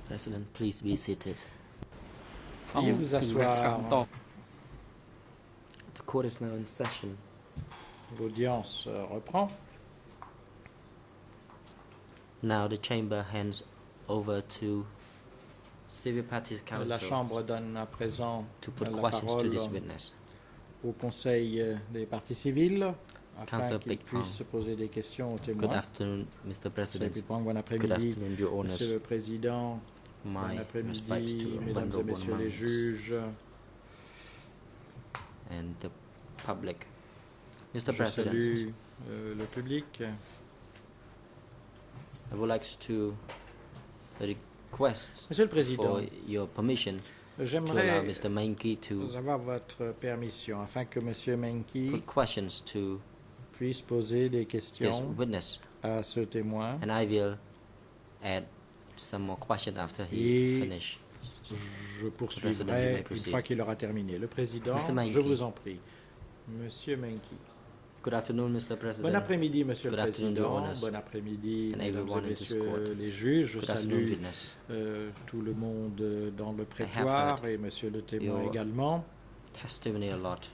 President, please be seated. Veuillez vous asseoir. The court is now in session. L'audience reprend. Now the chamber hands over to Civil Parties La Council Chambre donne à présent to put la questions to parole this witness. au Conseil des parties civiles afin Council qu'il Big puisse se poser des questions aux Good témoins. afternoon, Mr. Monsieur President. Pipang, bon Good après-midi. afternoon, Your Honours. Monsieur le Président, bon My respects après-midi, to Mesdames et Honorable Messieurs les members juges. and the public. Mr. Je President, salue le public. I would like to request Monsieur le Président, for your permission to allow j'aimerais Mr. Menke to avoir votre permission afin que Monsieur Menki put questions to puisse poser des this questions witness, à ce témoin. and I will add some more questions after he Et finish. Je President, you poursuivrai may une proceed. fois qu'il aura terminé. Le Président, Mr. Menke. je vous en prie. Monsieur Menki. Good afternoon, Mr. President. Bon après-midi, Monsieur Good le afternoon, Président. Your Honours. Bon après-midi, And Mesdames everyone et in this Messieurs court. les juges. Je Good afternoon, salue witness. tout le monde dans le have prétoire heard et Monsieur le témoin your également. Testimony a lot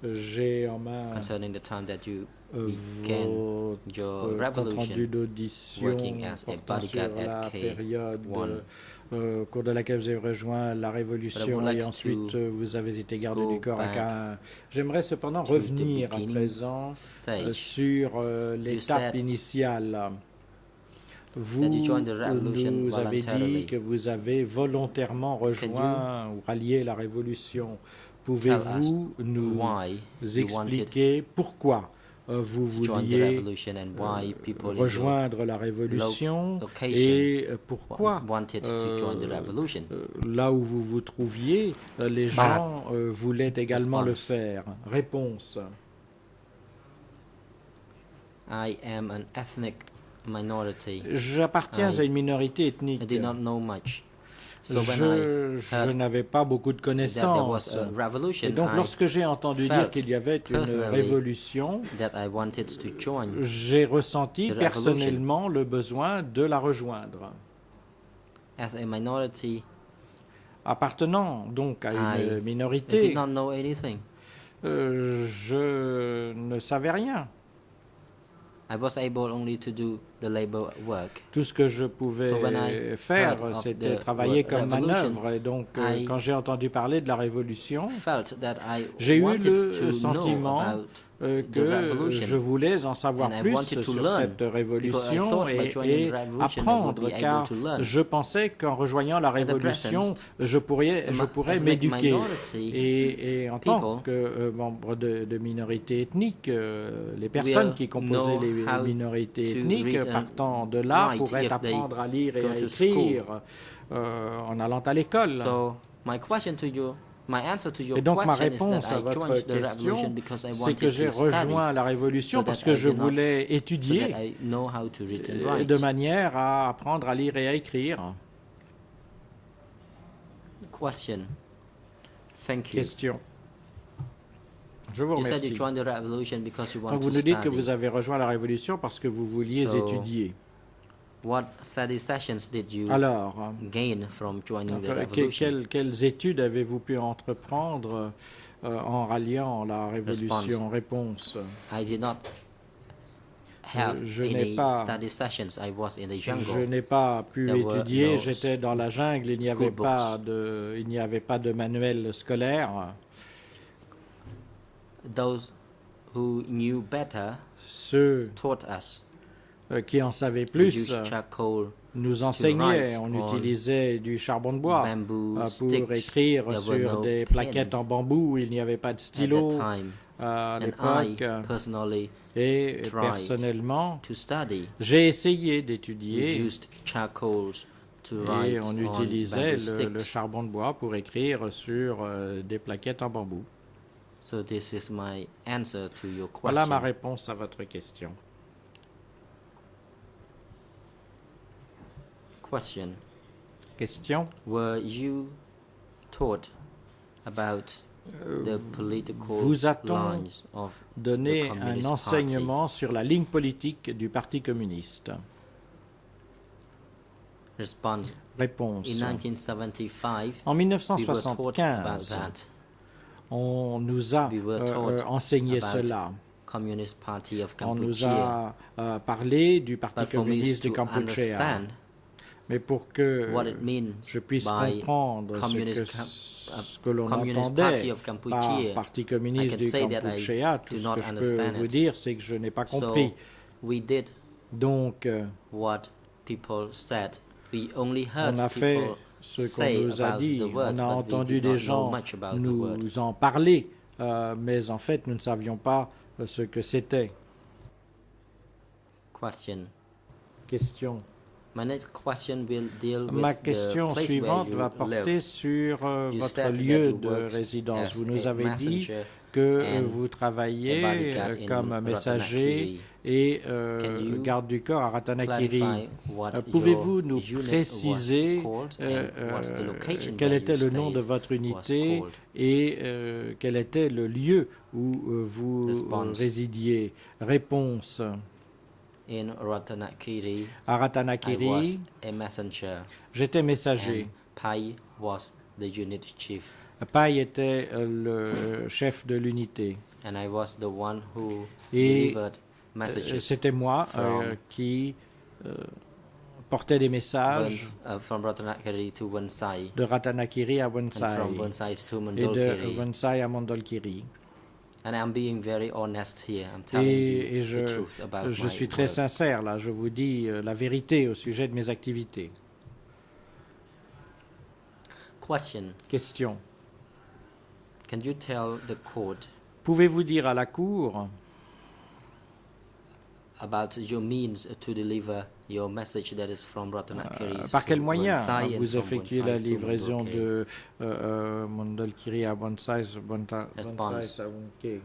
J'ai en main concerning the time that you began votre your compte revolution rendu d'audition working as a portant sur bodyguard at la période K1. au cours de laquelle vous avez rejoint la Révolution like et to ensuite vous avez été gardé go du corps à back K1. J'aimerais cependant to the revenir à beginning présent stage. sur l'étape said initiale. Vous that you joined the revolution nous avez voluntarily. dit que vous avez volontairement rejoint ou rallié la Révolution. Pouvez-vous nous why you wanted expliquer pourquoi vous to join the vouliez revolution and why people in your rejoindre la Révolution location et pourquoi wanted to join the revolution? là où vous vous trouviez, les gens voulaient également le faire. Réponse. I am an ethnic minority. J'appartiens I- à une minorité I ethnique. did not know much. So when I Je heard n'avais pas beaucoup de that there was connaissances. a revolution, Et donc, I lorsque j'ai entendu dire felt qu'il y avait une personally révolution, that I wanted to join. j'ai ressenti The revolution. personnellement le besoin de la rejoindre. As a minority, Appartenant donc à une I did minorité, not know anything. je ne savais rien. I was able only to do the labor work. Tout ce que je pouvais So when I faire, heard of c'était the travailler word comme revolution, manœuvre. Et donc, I quand j'ai entendu parler de la révolution, Felt that I j'ai eu wanted le to know sentiment about que revolution. je voulais en savoir And I plus wanted to sur learn, cette because I révolution thought by joining et the revolution I would apprendre, be able car to learn. je pensais qu'en rejoignant la At the révolution, present, je pourrais as m'éduquer. minority Et en tant people, que membre de minorité ethnique, les personnes qui composaient know les how minorités to ethniques, read and partant de là, write pourraient if they apprendre à lire et go à to écrire en allant à l'école. So my question to you, my answer to your Et donc ma question is réponse that à I votre joined the question, revolution because I c'est que j'ai wanted to study, rejoint la révolution so parce that que I je did not- voulais so étudier that I know how to read and write. de manière à apprendre à lire et à écrire. Question. Thank you. Question. Je vous You said remercie. you joined the revolution because you want Donc vous to nous dites que study. vous avez rejoint la révolution parce que vous vouliez So, étudier. What study sessions did you Alors, gain from joining the donc, revolution? quelles études avez-vous pu entreprendre en ralliant la révolution? Réponse. I did not have je n'ai any pas- study sessions. I was in the Je jungle. n'ai pas pu There were étudier, no j'étais dans la jungle, il n'y school avait pas de manuel scolaire. Those who knew better Ceux taught us. qui en savaient We plus used charcoal, nous enseignaient. write On on utilisait du charbon de bois bamboo pour sticks écrire There were sur no des pen plaquettes en bambou. Il n'y avait pas de at stylo that time. à And I l'époque. personally Et tried personnellement, to study. j'ai essayé We d'étudier used charcoals to et write on on utilisait bamboo le sticks. charbon de bois pour écrire sur des plaquettes en bambou. So this is my answer to your Voilà ma question. réponse à votre question. Question. Question. Were you taught about the political vous a-t-on lines of Donner the un Communist enseignement sur la ligne politique du Parti communiste. Response. Réponse. In 1975, En we were taught about 1975, that. on nous a We were taught enseigné about cela. Communist Party of On nous Cambodia. a parlé du Parti But for me communiste du to Kampuchea. understand Mais pour que what it means je puisse by comprendre ce que l'on Communist Party entendait of par Kampuchea, Parti I communiste can du say that I Kampuchea, tout do ce not que je peux understand vous it. dire, c'est que je n'ai pas So compris. we did Donc, what people said. We only heard on a fait people ce qu'on say nous a about dit. the word, On a but we entendu did des not know gens much about the word. nous en parler, mais en fait, nous ne savions pas ce que c'était. Question. Question. My next question will deal Ma with the question place suivante where va you porter live. sur You votre said that lieu you de worked résidence. as Vous nous a avez dit messenger que and vous travaillez a bodyguard in comme messager Ratanakiri. et Can you garde du corps à Ratanakiri. Clarify what Pouvez-vous your nous unit was préciser called and what's the location quel that était you le nom de stayed votre was unité called? et quel était le lieu où vous Response. résidiez? Réponse. In Ratanakiri, À I was Ratanakiri, a messenger, j'étais messager. and Pai was the unit chief, Pai était le chef de l'unité. and I was the one who Et delivered messages c'était moi from qui portais des messages from Ratanakiri to Wonsai, de Ratanakiri à and Wonsai from Wonsai to et de Mandalkiri. Wonsai à Mandalkiri. And I'm being very honest here. I'm telling Et you the truth about je my suis très work. sincère là, je vous dis la vérité au sujet de mes activités. Question. Question. Can you tell the court Pouvez-vous dire à la Cour about your means to deliver your message that is from Ratanakiri par quel to moyen Wonsai and vous from effectuez la Wonsai to livraison Mandalkiri? de Mandalkiri à Wonsai, Response. à Wonke?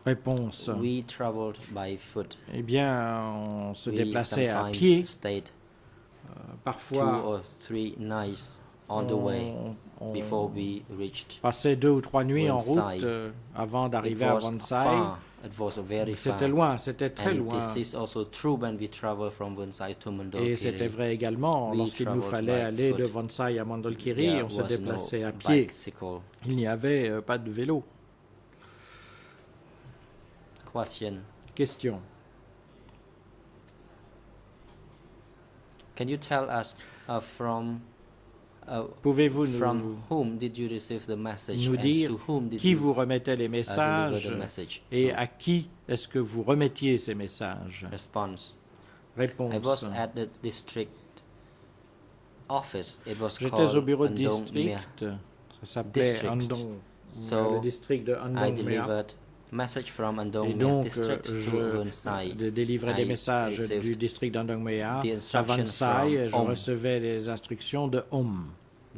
Réponse. We traveled by foot. Eh bien, on se We déplaçait à sometimes pied. stayed 2 Parfois, or 3 nights on the way on before we reached. passait 2 ou 3 nuits en Wonsai. route avant It d'arriver à was Wonsai. far. It was very far. C'était loin, c'était très And loin. this is also true when we travel from Wonsai to Et c'était Mandalkiri. vrai également We lorsqu'il nous traveled fallait by aller foot. de Wonsai à Mandalkiri, There on se was déplaçait no à pied. bicycle. Il n'y avait pas de vélo. Question. Question. Can you tell us from Pouvez-vous from whom did you receive the message nous and dire to whom did qui you vous remettait les deliver messages the message et to? à qui est-ce que vous remettiez ces messages? Response. I Réponse. was at the district office. It was J'étais called au bureau de Andong Mea. district. Ça s'appelait District. Andong. So, le district de I Andong Mea. delivered message from Et Andong Mea donc, district to je Wonsai. délivrais des I messages received du district d'Andong Mea the à instruction Wonsai et je from Om. recevais les instructions de Om,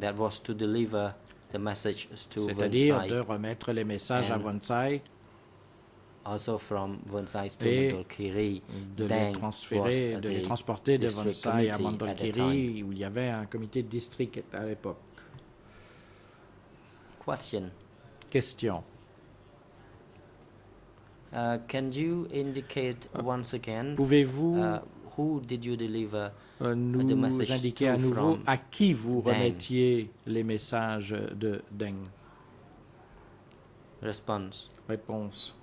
That was to deliver the message to c'est-à-dire Wonsai. de remettre les messages à And Wonsai, Also from Wonsai to Et Mandalkiri. de Deng de les the transporter de district Wonsai à committee at the Mandalkiri, où il y avait un comité de district à l'époque. Question. Question. Can you indicate once again Pouvez-vous who did you deliver nous message indiquer to à nouveau from à qui vous Deng? remettiez les messages de Deng? Response. Réponse.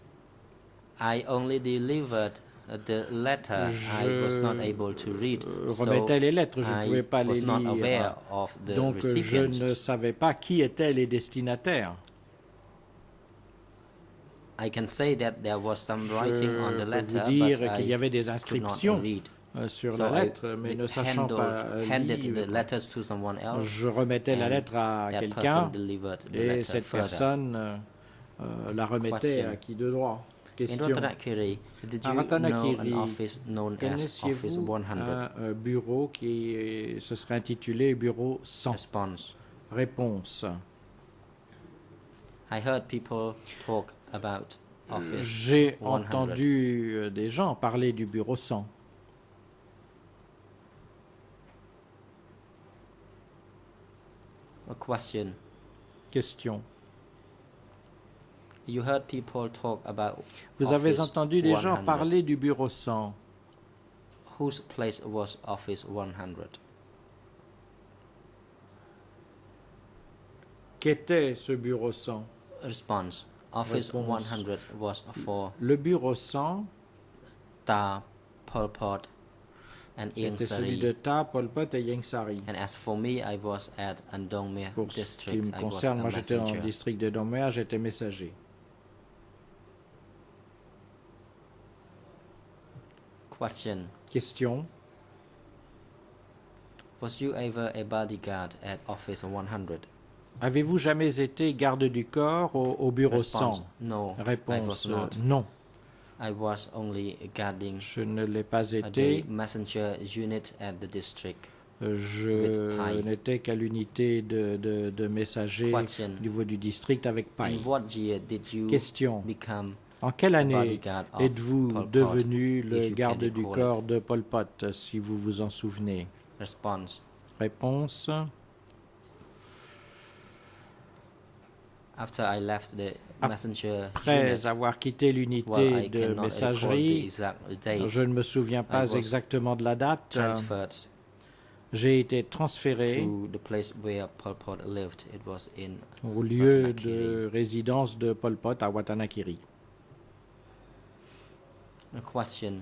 I only delivered the letter. I was not able to read. Remettais les lettres, je ne I pouvais pas was les not lire. aware of the Donc je recipients. ne savais pas qui étaient les destinataires. I can say that there was some Je writing on the peux vous letter, dire but qu'il y I avait des could not inscriptions read. sur So la I lettre, mais ne sachant pas handed the lire, letters to someone else. je remettais la and lettre à that quelqu'un person delivered the et letter cette further. personne la remettait Question. à qui de droit. In Question. Ratanakiri, did À you know Ratanakiri, an office known as Office connaissiez-vous 100? un bureau qui se serait intitulé Bureau 100? Response. Réponse. I heard people talk about Office J'ai 100. entendu des gens parler du Bureau 100. A question. Question. You heard people talk about Vous avez Office entendu des gens 100. parler du Bureau 100. Whose place was Office 100? Qu'était ce bureau 100? Response. Office Réponse. 100 was for Le bureau 100 Ta, Pol Pot, and Ieng était celui Sari. de Ta, Pol Pot et Ieng Sari. And as for me, I was at Andong Pour ce qui district. me I was concerne, a moi j'étais dans le messenger. district de Dongmea, j'étais messager. Question. Question. Was you ever a bodyguard at Office 100? Avez-vous jamais été garde du corps au bureau Response. 100? No, I Réponse. was not. Non, I was only guarding je ne l'ai pas the été. messenger unit at the district. Je Pai. n'étais qu'à l'unité de messagers Question. au niveau du district avec Pai. In what year did you Question. become En quelle a année bodyguard of êtes-vous Pol Pot, devenu if le you garde can du recall corps de Pol Pot, si vous vous en souvenez? Response. Réponse. After I left the messenger Après unit, avoir quitté well, l'unité I de cannot recall the messagerie, exact date. je ne me souviens pas was exactement de la date. Transferred J'ai été transféré to the place where Pol Pot lived. It was in au lieu Watanakiri. de résidence de Pol Pot à Watanakiri. A question.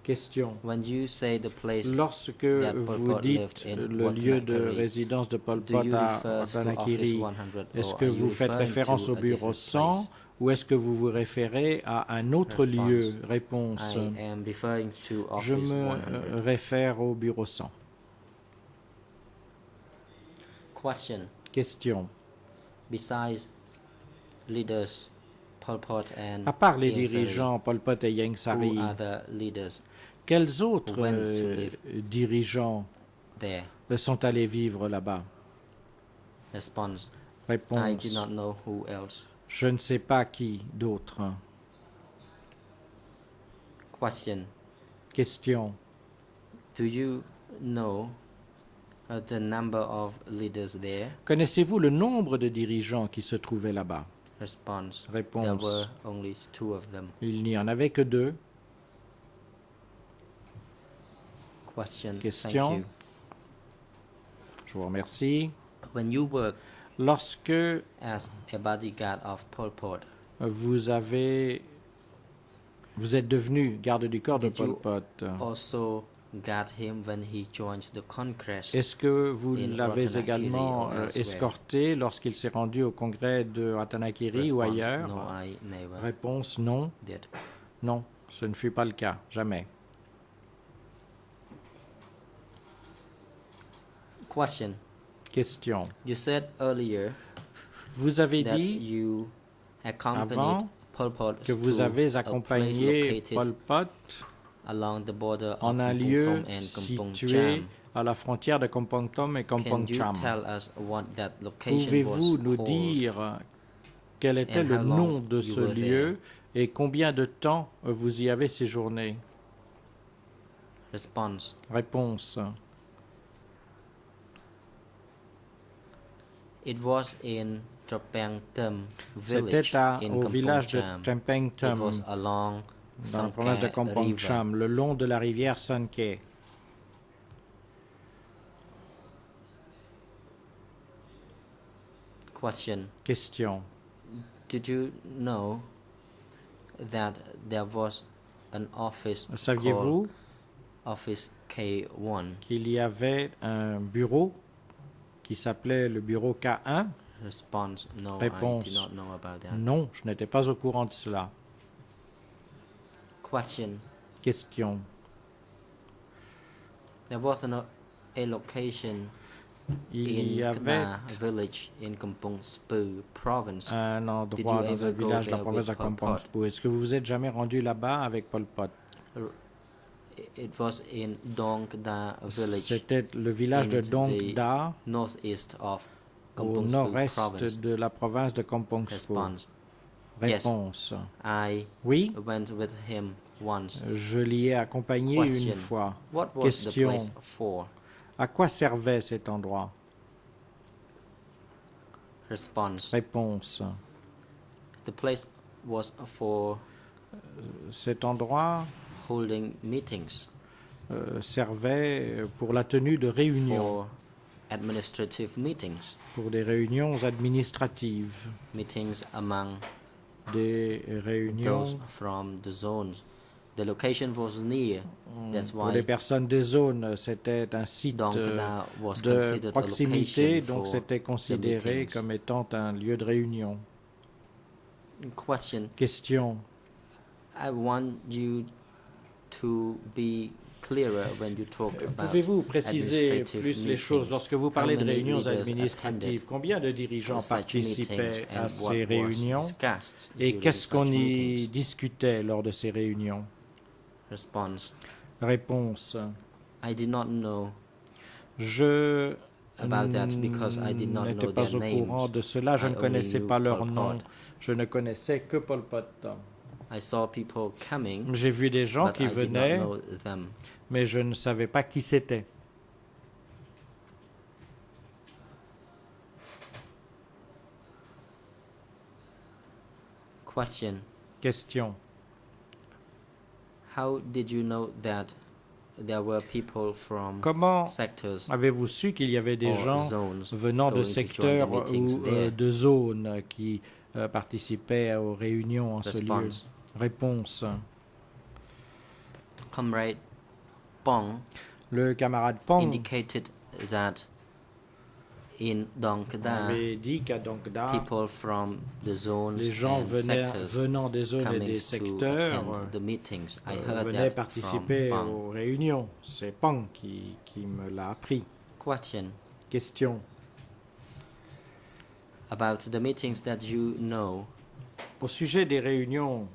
Question. When you say the place, Lorsque that Pol vous Pot dites lived in le lieu de Watanakiri, résidence de Pol do Pot you à refer to Office Watanakiri, 100 est-ce or que are you vous faites referring référence to au a bureau different 100 place? ou est-ce que vous vous référez à un autre Response. lieu? Réponse. I am referring to Je Office me 100. réfère au bureau 100. Question. Question. Besides leaders, Pol Pot and À part les Ieng Sari, dirigeants Pol Pot et Ieng Sari, who are the leaders quels autres went to live dirigeants there? sont allés vivre là-bas? Response. I Réponse. did not know who else. Je ne sais pas qui d'autre. Question. Question. Do you know the number of leaders there? Connaissez-vous le nombre de dirigeants qui se trouvaient là-bas? Response. There Réponse. were only 2 of them. Il n'y en avait que 2. Question. Question. Thank you. Je vous remercie. When you work Lorsque as a bodyguard of Pol Pot, vous êtes devenu garde du corps de Did Pol you Pot, also guard him when he joins the Congress. est-ce que vous in l'avez Watanakiri également or elsewhere? escorté lorsqu'il s'est rendu au congrès de Watanakiri ou Response. ailleurs? No, I never Réponse non. did. Non, ce ne fut pas le cas. Jamais. Question. Question. You said earlier Vous avez that dit you accompanied avant Pol Pot que vous to avez a place accompagné located Pol Pot along the border of en un Kampong lieu Thom and Kampong situé Cham. à la frontière de Kampong Thom et Can Kampong you Cham. tell us what that location Pouvez-vous was nous called? dire quel était and le how long nom de you ce were lieu et combien de temps vous y avez séjourné? Response. Réponse. It was in Tropang Thom village C'était in au Kampong village de Cham. Champeng It Thom, was along dans la province de Sangkhe Kampong River. Cham, le long de la rivière Sankhe. Question. Question. Did you know that there was an office called Saviez-vous Office K1? qu'il y avait un bureau qui s'appelait le bureau K1? Response. No, I Réponse. did not know about that. Non, je n'étais pas au courant de cela. Question. Question. There was a location Il in y avait Kna village in Kampong Speu province. un endroit Did you dans un ever go village de la there province de with Pol Kampong Pot? Speu. Est-ce que vous vous êtes jamais rendu là-bas avec Pol Pot? It was in Dong Da village, C'était le village de in Dong the Da, northeast of au Kampong Speu nord-est province. de la province de Kampong Speu. Response. Yes. Réponse. I Oui, went with him once. je l'y ai accompagné Question. une fois. What was Question. the place for? À quoi servait cet endroit? Response. Réponse. The place was for Cet endroit holding meetings, servait pour la tenue de réunions, for administrative meetings, pour des réunions administratives, meetings among des those réunions from the zones. The location was near, that's pour why les personnes des zones. C'était un site Dongda was de considered a proximité, location donc for c'était the considéré meetings. comme étant un lieu de réunion. Question: Question. I want you to be clearer when you talk about Pouvez-vous préciser administrative plus les choses meetings. lorsque vous How parlez de many réunions leaders administratives? attended Combien de dirigeants such participaient meetings à and ces what was réunions? discussed Et during qu'est-ce qu'on such y meetings? discutait lors de ces réunions? Response: Réponse. I did not know Je about that because I did not n'étais know pas their au courant names. de cela, je I ne only connaissais knew pas leur Pol nom, Pot. je ne connaissais que Pol Pot. I saw people coming, J'ai vu des gens but qui I did not venaient, know them. mais je ne savais pas qui c'était. Question: Question. How did you know that there were people from Comment sectors avez-vous su qu'il y avait des or gens zones venant de going to join the secteurs meetings ou there? de zones qui participaient aux réunions en ce lieu? Response: Réponse. Comrade Pong Le camarade Pong indicated that in Dongda, avait dit qu'à Dongda, people from the zones les gens and sectors venant des zones et coming des to secteurs attend the meetings. I heard venaient that participer from Pong. aux réunions. C'est Pong qui me l'a appris. Question: Question. about the meetings that you know, Au sujet des réunions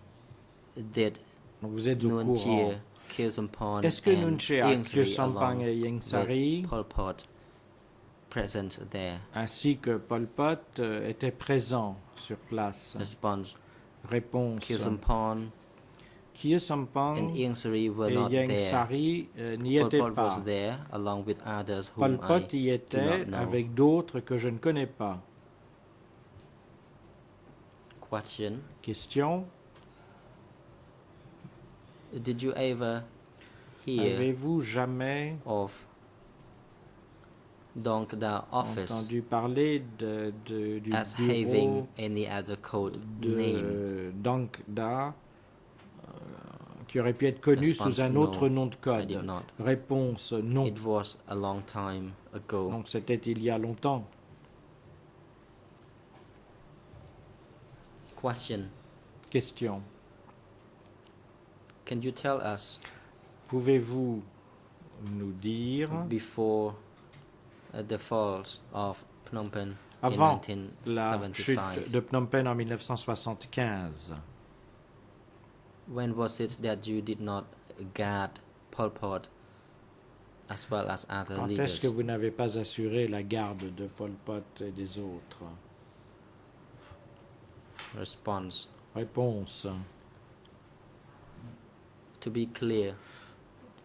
did dont vous êtes au Nuon courant, Chea, Khieu Samphan est-ce que and Nuon Chea, Ieng Khieu Sri Samphan along et Ieng Sari, with Pol Pot present there? ainsi que Pol Pot, étaient présents sur place? Response: Réponse. Khieu Samphan Khieu Samphan and Ieng Sri were et not Ieng there. Sari n'y Pol étaient Pot pas. was there along with others Pol whom Pot y I do était not know. avec d'autres que je ne connais pas. Question: Question. did you ever hear Avez-vous jamais of Dongda office entendu parler du as bureau having any other code name? de Dongda qui aurait pu être connu Response: sous un no, autre nom de I code? did not. Réponse non. It was a long time ago. Donc c'était il y a longtemps. Question: Question. can you tell us Pouvez-vous nous dire, before the falls of Phnom Penh avant in la chute 1975, de Phnom Penh en 1975, when was it that you did not guard Pol Pot as well as other quand est-ce leaders? que vous n'avez pas assuré la garde de Pol Pot et des autres? Response: Réponse. to be clear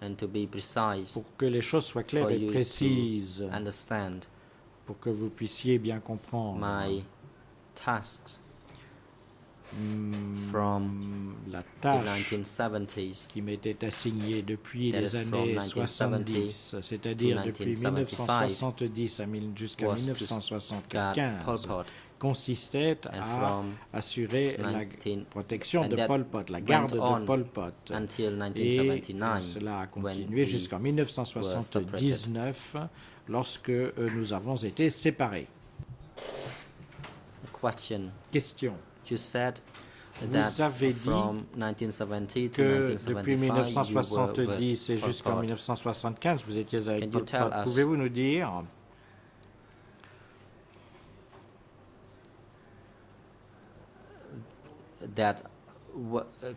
and to be precise, Pour que les choses soient claires for et you précises, to understand pour que vous puissiez bien comprendre my tasks from la the tâche 1970s qui m'était assignée depuis That les is from années 1970 70, c'est-à-dire to depuis 1975 1970 jusqu'à was to guard 1975, Pol Pot, consistait and à from assurer la 19 protection and de that Pol Pot, la went garde de on Pol Pot. until Et 1979 cela a when continué we jusqu'en 1979 lorsque nous avons été séparés. question. Question. You said Vous that avez dit from 1970 to que 1975 depuis you were 1970 et with Pol jusqu'en Pot. 1975, vous étiez avec Can you Pol tell Pot. us Pouvez-vous nous dire that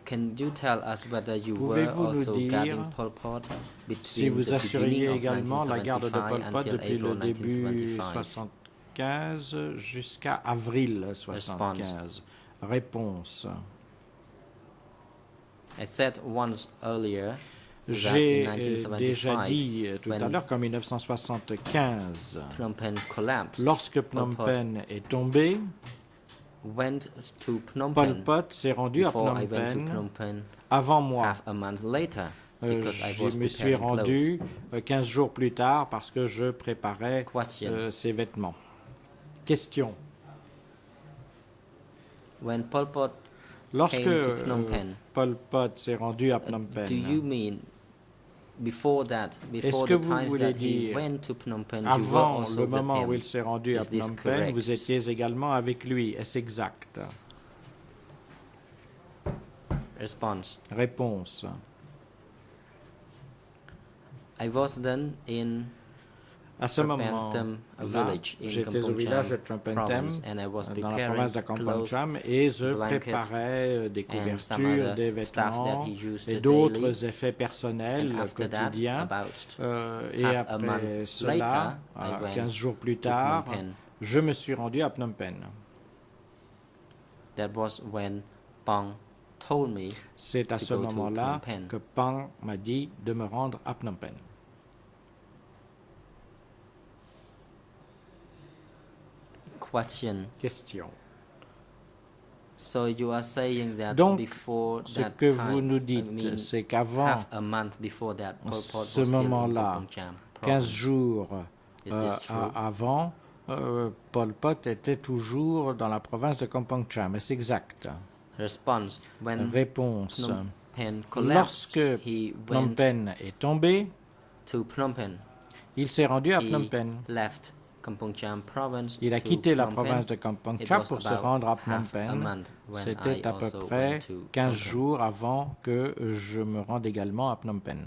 can you tell us whether you were Pouvez-vous nous also dire guarding Pol Pot si between vous the assuriez beginning of également la garde de Pol 1975 Pot until depuis le April début 1975? 75 jusqu'à avril 75? Réponse. I said once earlier that J'ai in déjà 1975 dit tout à when l'heure qu'en 1975, Phnom Penh collapsed, lorsque Phnom Pot Penh est tombé, went to Phnom Pol Penh Pot s'est rendu à before Phnom I went to Penh Phnom Penh avant moi. half a month later. because I Je was me suis preparing rendu 15 jours plus tard parce que je préparais Question. ces vêtements. Question. When Pol Pot Lorsque came to Phnom Penh, Pol Pot s'est rendu à Phnom Penh, do you mean before that, before que the vous times voulez that he dire, went to Phnom Penh, you were avant also le with moment où him? il s'est rendu à Is this Phnom Penh, correct? vous étiez également avec lui? Est-ce exact? Response. Réponse. I was then in À ce Trumpentem moment-là, village in j'étais au village de Kampong Trumpentem, province, and I was dans la preparing province de Kampong clothes Cham, et je blankets, préparais des and some couvertures, other des stuff that vêtements he used et daily. d'autres effets personnels And after that, quotidiens. about Et half a après month cela, later, I went 15 jours plus to tard, Phnom Penh. je me suis rendu à Phnom Penh. That was when Pong told me C'est à to ce go to moment-là Phnom Penh. que Pang m'a dit de me rendre à Phnom Penh. question. Question. So you are saying that Donc, before ce that que time, vous nous I dites, mean, c'est qu'avant half a month before that, Pol Pot ce was still in moment-là, Kampong Cham 15 province. jours Is this true? avant, Pol Pot était toujours dans la province de Kampong Cham. Est-ce exact? Response. When Réponse. Phnom Penh collapsed, Lorsque he Phnom went Penh est tombé, to Phnom Penh. il s'est rendu à Phnom He Penh. left Kampong Cham province. Il a to quitté la Phnom province Penh. de Kampong It Cham was pour se about rendre à Phnom half a Penh. month when C'était I à peu also près went to 15 Phnom Penh. jours avant que je me rende également à Phnom Penh.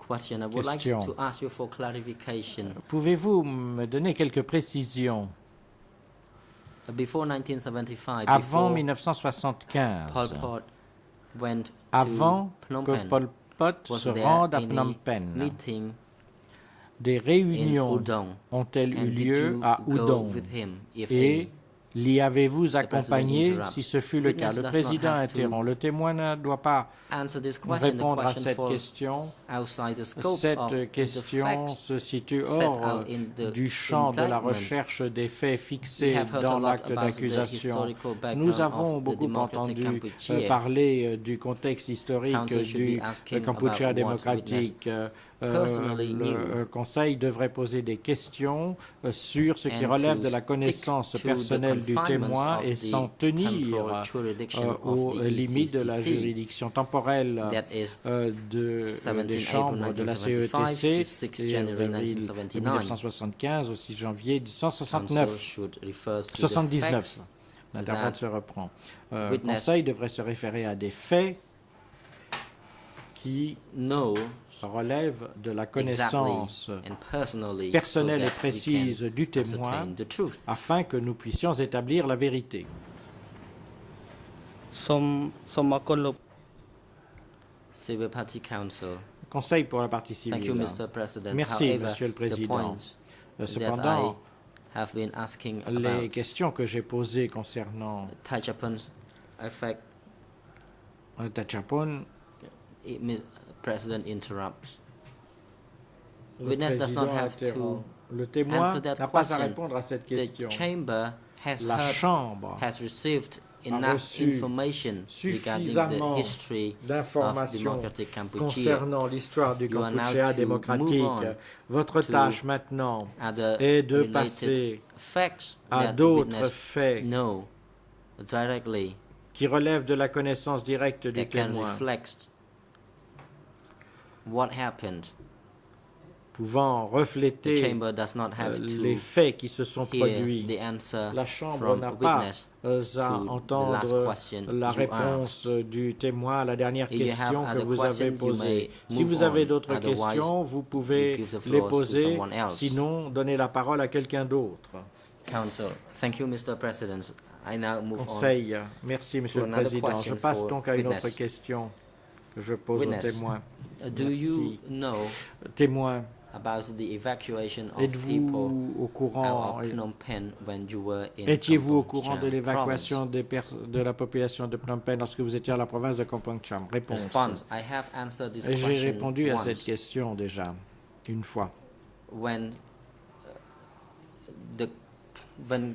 Question. I would like Question. to ask you for clarification. Pouvez-vous me donner quelques précisions? Before 1975, Avant before 1975, Pol Pot went avant to Phnom que Penh, Pol Pot was se there rende à any Phnom Penh, meeting des in réunions Udong? ont-elles eu And did lieu you à go Udong? with him, if Et any? l'y avez-vous president accompagné interrupts. si ce fut le cas? Witness Le does not président have to interrompt. Le témoin ne doit pas Answer this question. The répondre à question cette falls question. outside the scope of Cette the question facts se situe set hors out in the du champ de la indictment. recherche des faits We fixés have heard a dans lot l'acte about the d'accusation. historical background Nous avons of the beaucoup Democratic entendu Kampuchea. parler du contexte historique Council should du be asking Kampuchea about what démocratique. personally knew. Le Conseil devrait poser des questions sur ce qui And relève to de la stick connaissance to the personnelle du confinements témoin of et the s'en tenir temporal jurisdiction of aux the limites de la ECCC. juridiction temporelle That is des 17 chambres April de la 1975 CETC to 6 et January d'avril 1979. 1975 au 6 janvier Council 1969. should refer to the 79. facts L'interprète that se reprend. Le witness Conseil devrait se référer à des faits qui know relèvent de la exactly connaissance and personally personnelle so et that we précise can du témoin ascertain the truth. afin que nous puissions établir la vérité. សូមអរគុណលោក Civil Party Council. Conseil pour la partie Thank you, civile. Mr. President. Merci, However, Monsieur le the Président. points that Cependant, I have been asking les about questions que j'ai posées concernant Tachapan's effect, Tachapon, President interrupts. le Witness does not président have to interrompt. Le témoin answer that n'a pas à question. répondre à cette The question. chamber has La Chambre has received enough reçu information regarding the suffisamment history of d'informations Democratic Kampuchea. concernant l'histoire du You are now Kampuchea to démocratique. move on Votre to tâche maintenant Other est de related passer facts à that d'autres witness faits know directly qui relèvent de la connaissance directe du that can témoin, reflect what happened. pouvant The refléter chamber does not have les to faits qui se sont hear produits. the answer La Chambre from n'a a pas witness à to the last entendre question la you réponse asked. du témoin à la dernière If you question have que other vous avez questions, you posée. may Si move vous avez on. d'autres Otherwise, questions, vous we pouvez give the les floors to poser, someone else. sinon donnez la parole à quelqu'un d'autre. Council. Thank you, Mr. President. I now move on. Conseil, merci Monsieur to le another Président. Je question passe for donc à une autre witness. question que je pose au Witness. témoin. Do you Merci. know Témoin, about the evacuation of people êtes-vous au out courant, of Phnom Penh when you were in étiez-vous au Kampong courant de Cham l'évacuation de la population de Phnom Penh lorsque vous étiez à la province de Kampong Cham? province? Réponse. Response. I have answered this J'ai question répondu à once cette question déjà, une fois. when the when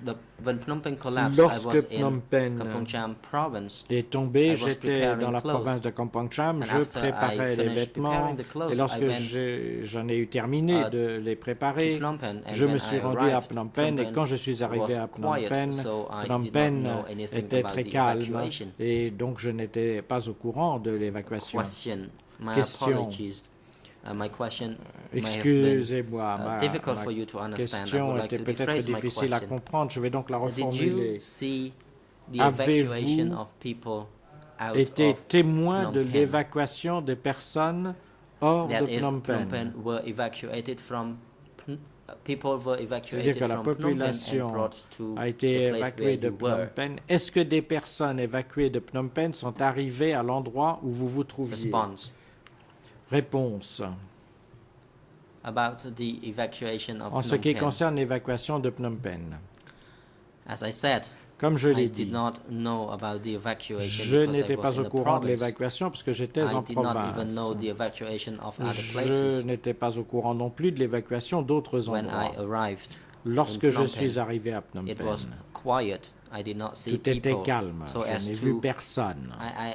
Phnom Penh collapsed, I was Lorsque in Phnom Penh Kampong Cham province. est tombé, I was j'étais preparing dans la clothes. province de Kampong Cham, And je after I préparais les finished vêtements preparing the clothes, et lorsque I went j'en ai eu terminé uh, de les to préparer, Phnom Penh, and je when me I suis rendu à arrived, Phnom Penh et quand je suis arrivé was à Phnom quiet, Penh, so I Phnom did not Penh know anything était about très the calme evacuation. et donc je n'étais pas au courant de l'évacuation. Question. My Question. apologies. My question may have been Excusez-moi, difficult ma for you to understand. I question would like était to peut-être rephrase my difficile à question. comprendre, je vais donc la Did you reformuler. see the Avez-vous evacuation of people out Été of témoin Phnom de Penh? l'évacuation des personnes hors That de is, Phnom Phnom Penh. Penh were evacuated from people were C'est-à-dire evacuated que la from Phnom Penh and population brought to a été the place évacuée where de you Phnom were. Penh. Est-ce que des personnes évacuées de Phnom Penh sont arrivées à l'endroit où vous vous trouviez? Response. Réponse. About the evacuation of En ce Phnom qui Penh. concerne l'évacuation de Phnom Penh, As I said, comme je I l'ai did dit, not know about the evacuation je because I n'étais was pas in au the courant de province. l'évacuation parce que j'étais I en did not even province. know the evacuation of other Je places n'étais pas au courant non plus de l'évacuation d'autres when I endroits. arrived. Lorsque in je Phnom suis Penh. arrivé à Phnom It was Penh, quiet. I did not see tout était people. calme. So Je as n'ai vu to, personne.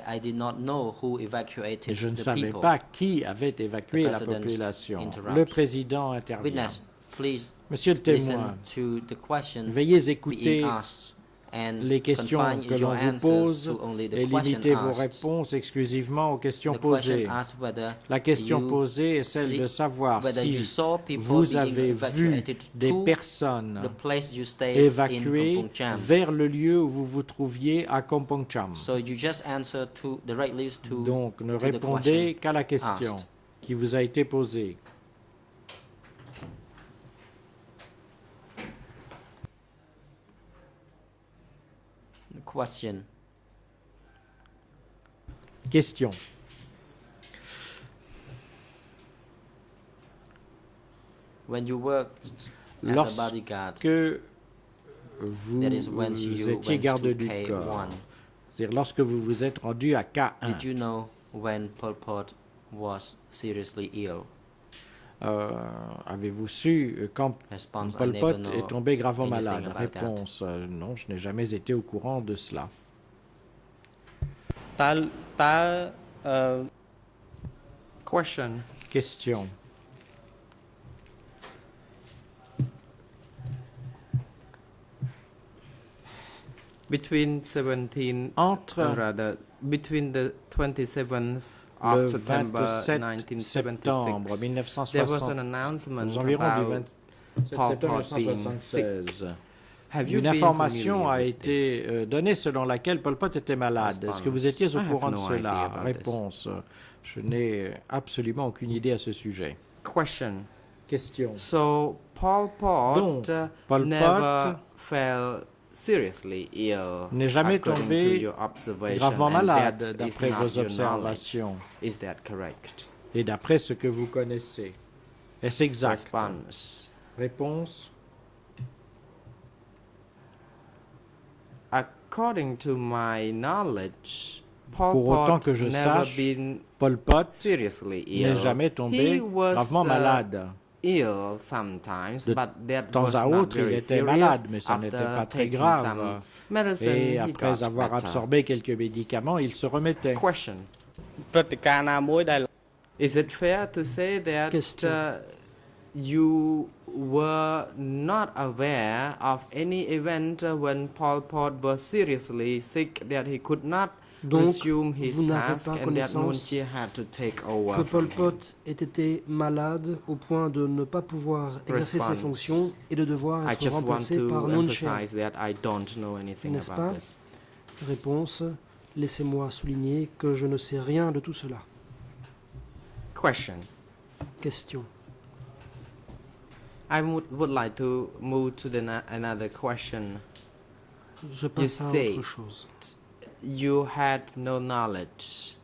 I did not know who evacuated Et je ne the savais people. pas qui avait évacué The la president population. interrupts. Le président intervient. Witness, please Monsieur le témoin, listen to the question veuillez écouter being asked and les questions confine que your l'on vous answers pose to only the et question limitez vos asked. réponses exclusivement aux questions The question posées. asked whether La question you posée est celle de savoir whether you si saw people vous being avez vu evacuated des to personnes the place you stayed in évacuées Kampong Cham. vers le lieu où vous vous trouviez à Kampong Cham. So you just answer to directly to Donc, ne to the répondez question qu'à la question asked. qui vous a été posée. The question. Question. When you worked as a bodyguard, Lorsque vous that is when you étiez went garde to du K1, corps, c'est-à-dire lorsque vous vous êtes rendu à K1, did you know when Pol Pot was seriously ill? avez-vous su quand Response, I Pol never Pot know est tombé gravement anything malade? about that. Réponse, non, je n'ai jamais été au courant de cela. តើ question Question. between 17 Entre rather between the 27th le of September 27 septembre 1976 there was an 1960, announcement aux environs du about 27 Pol septembre Pot being 1976, have you une been information a familiar with this? été donnée selon laquelle Pol Pot était malade. Est-ce que vous étiez au I have courant de no cela? idea about this. Réponse, je n'ai absolument aucune idée à ce sujet. Question. Question. So Pol Pot Donc, Pol never Pot fell seriously ill n'est jamais according tombé to your observation, gravement and malade that is d'après not vos your observations knowledge. Is that correct? et d'après ce que vous connaissez. Est-ce exact? Response. Réponse. According to my knowledge, Pol Pour autant Pot que je never sache, been Pol Pot seriously ill. n'est jamais tombé He was gravement malade. ill sometimes, De but that temps was à not autre, il very était serious. malade, mais ça After n'était pas très taking grave. some medicine, Et he après got avoir better. absorbé quelques médicaments, il se remettait. Question. ព្រឹត្តិការណ៍ណាមួយដែល Is it fair to say that Question. you were not aware of any event when Pol Pot was seriously sick that he could not Donc, resume his vous n'avez task pas and that connaissance Nunchi had to take over que Pol from him? Pot ait été malade au point de ne pas pouvoir exercer ses Response. fonctions et de devoir I être just want remplacé to par Nun Chen. emphasize that I don't know anything N'est-ce about pas? this. Réponse, laissez-moi souligner que je ne sais rien de tout cela. Question. Question. I would like to move to another question. Je passe à say- autre chose. You had no knowledge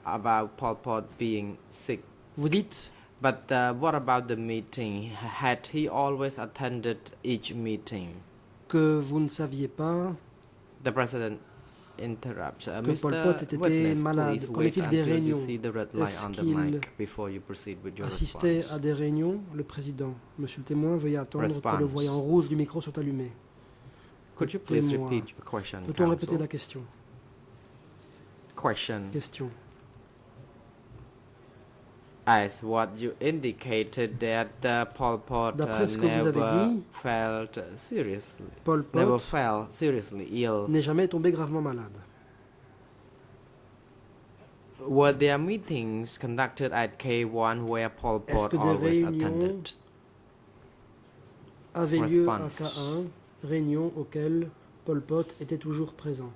about Pol Pot being sick. Vous dites, But what about the meeting? Had he always attended each meeting? que vous ne saviez pas The president interrupts. que Pol Pot Mr. était Witness, malade. please Qu'en wait est-il des until you réunions? see the red light Est-ce on the qu'il mic before you proceed with your assistait response. à des réunions? Le président. Monsieur le témoin, veuillez attendre que le Response. voyant rouge du micro soit allumé. Could you please Témoin. repeat your question, Peut-on répéter counsel? la question? Question. Question. As what you indicated that Pol Pot D'après ce que vous avez never dit, felt seriously, Pol never Pot fell seriously ill. n'est jamais tombé gravement malade. Were there meetings conducted at K1 where Pol Est-ce Pot que des always réunions attended? Avait lieu à Response. K1, réunion auquel Pol Pot était toujours présent.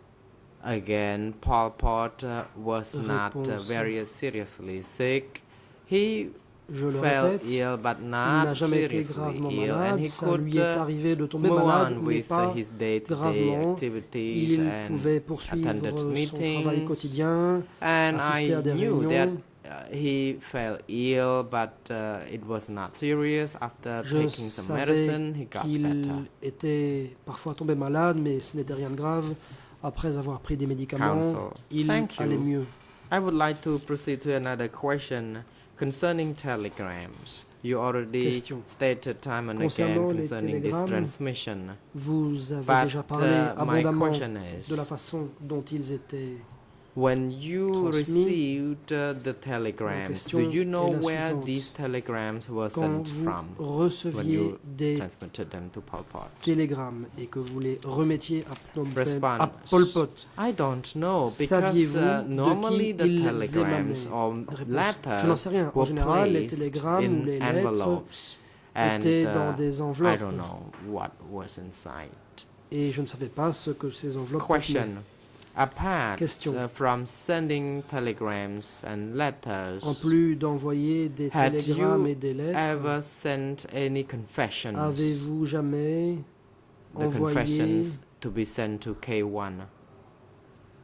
Again, Pol Pot was not Réponse. very seriously sick. He Je le fell répète, ill, but il not n'a jamais été seriously gravement ill, and malade, he ça could lui est arrivé de tomber move malade, on mais with pas his day-to-day gravement. activities Il and pouvait poursuivre attended son meetings. travail quotidien, And assister I à des knew that réunions. he fell ill, but it was not serious. After Je taking some savais medicine, he got qu'il better. était parfois tombé malade, mais ce n'était rien de grave. Après avoir pris des médicaments, Counsel. il Thank you. allait mieux. I would like to proceed to another question concerning telegrams. You already Question. stated time and Concernant again les concerning this télégrammes, transmission. Vous avez But déjà parlé my abondamment question is, de la façon dont ils étaient. when you transmis, received the telegrams, question do you know est la where suivante. these telegrams were Quand sent vous from when receviez you des transmitted them to Pol Pot? télégrammes et que vous les remettiez à Phnom Penh, Response. à Pol Pot, I don't know because saviez-vous de normally qui the ils telegrams émanaient? or Réponse. Je letters n'en sais rien. En were général, les placed télégrammes ou les in lettres envelopes, and étaient dans des I enveloppes. don't know what was inside. Et je ne savais pas ce que ces enveloppes Question. contenaient. Apart Question. from sending telegrams and letters, En plus d'envoyer des had télégrammes you et des lettres, ever sent any confessions? avez-vous jamais The envoyé confessions to be sent to K1.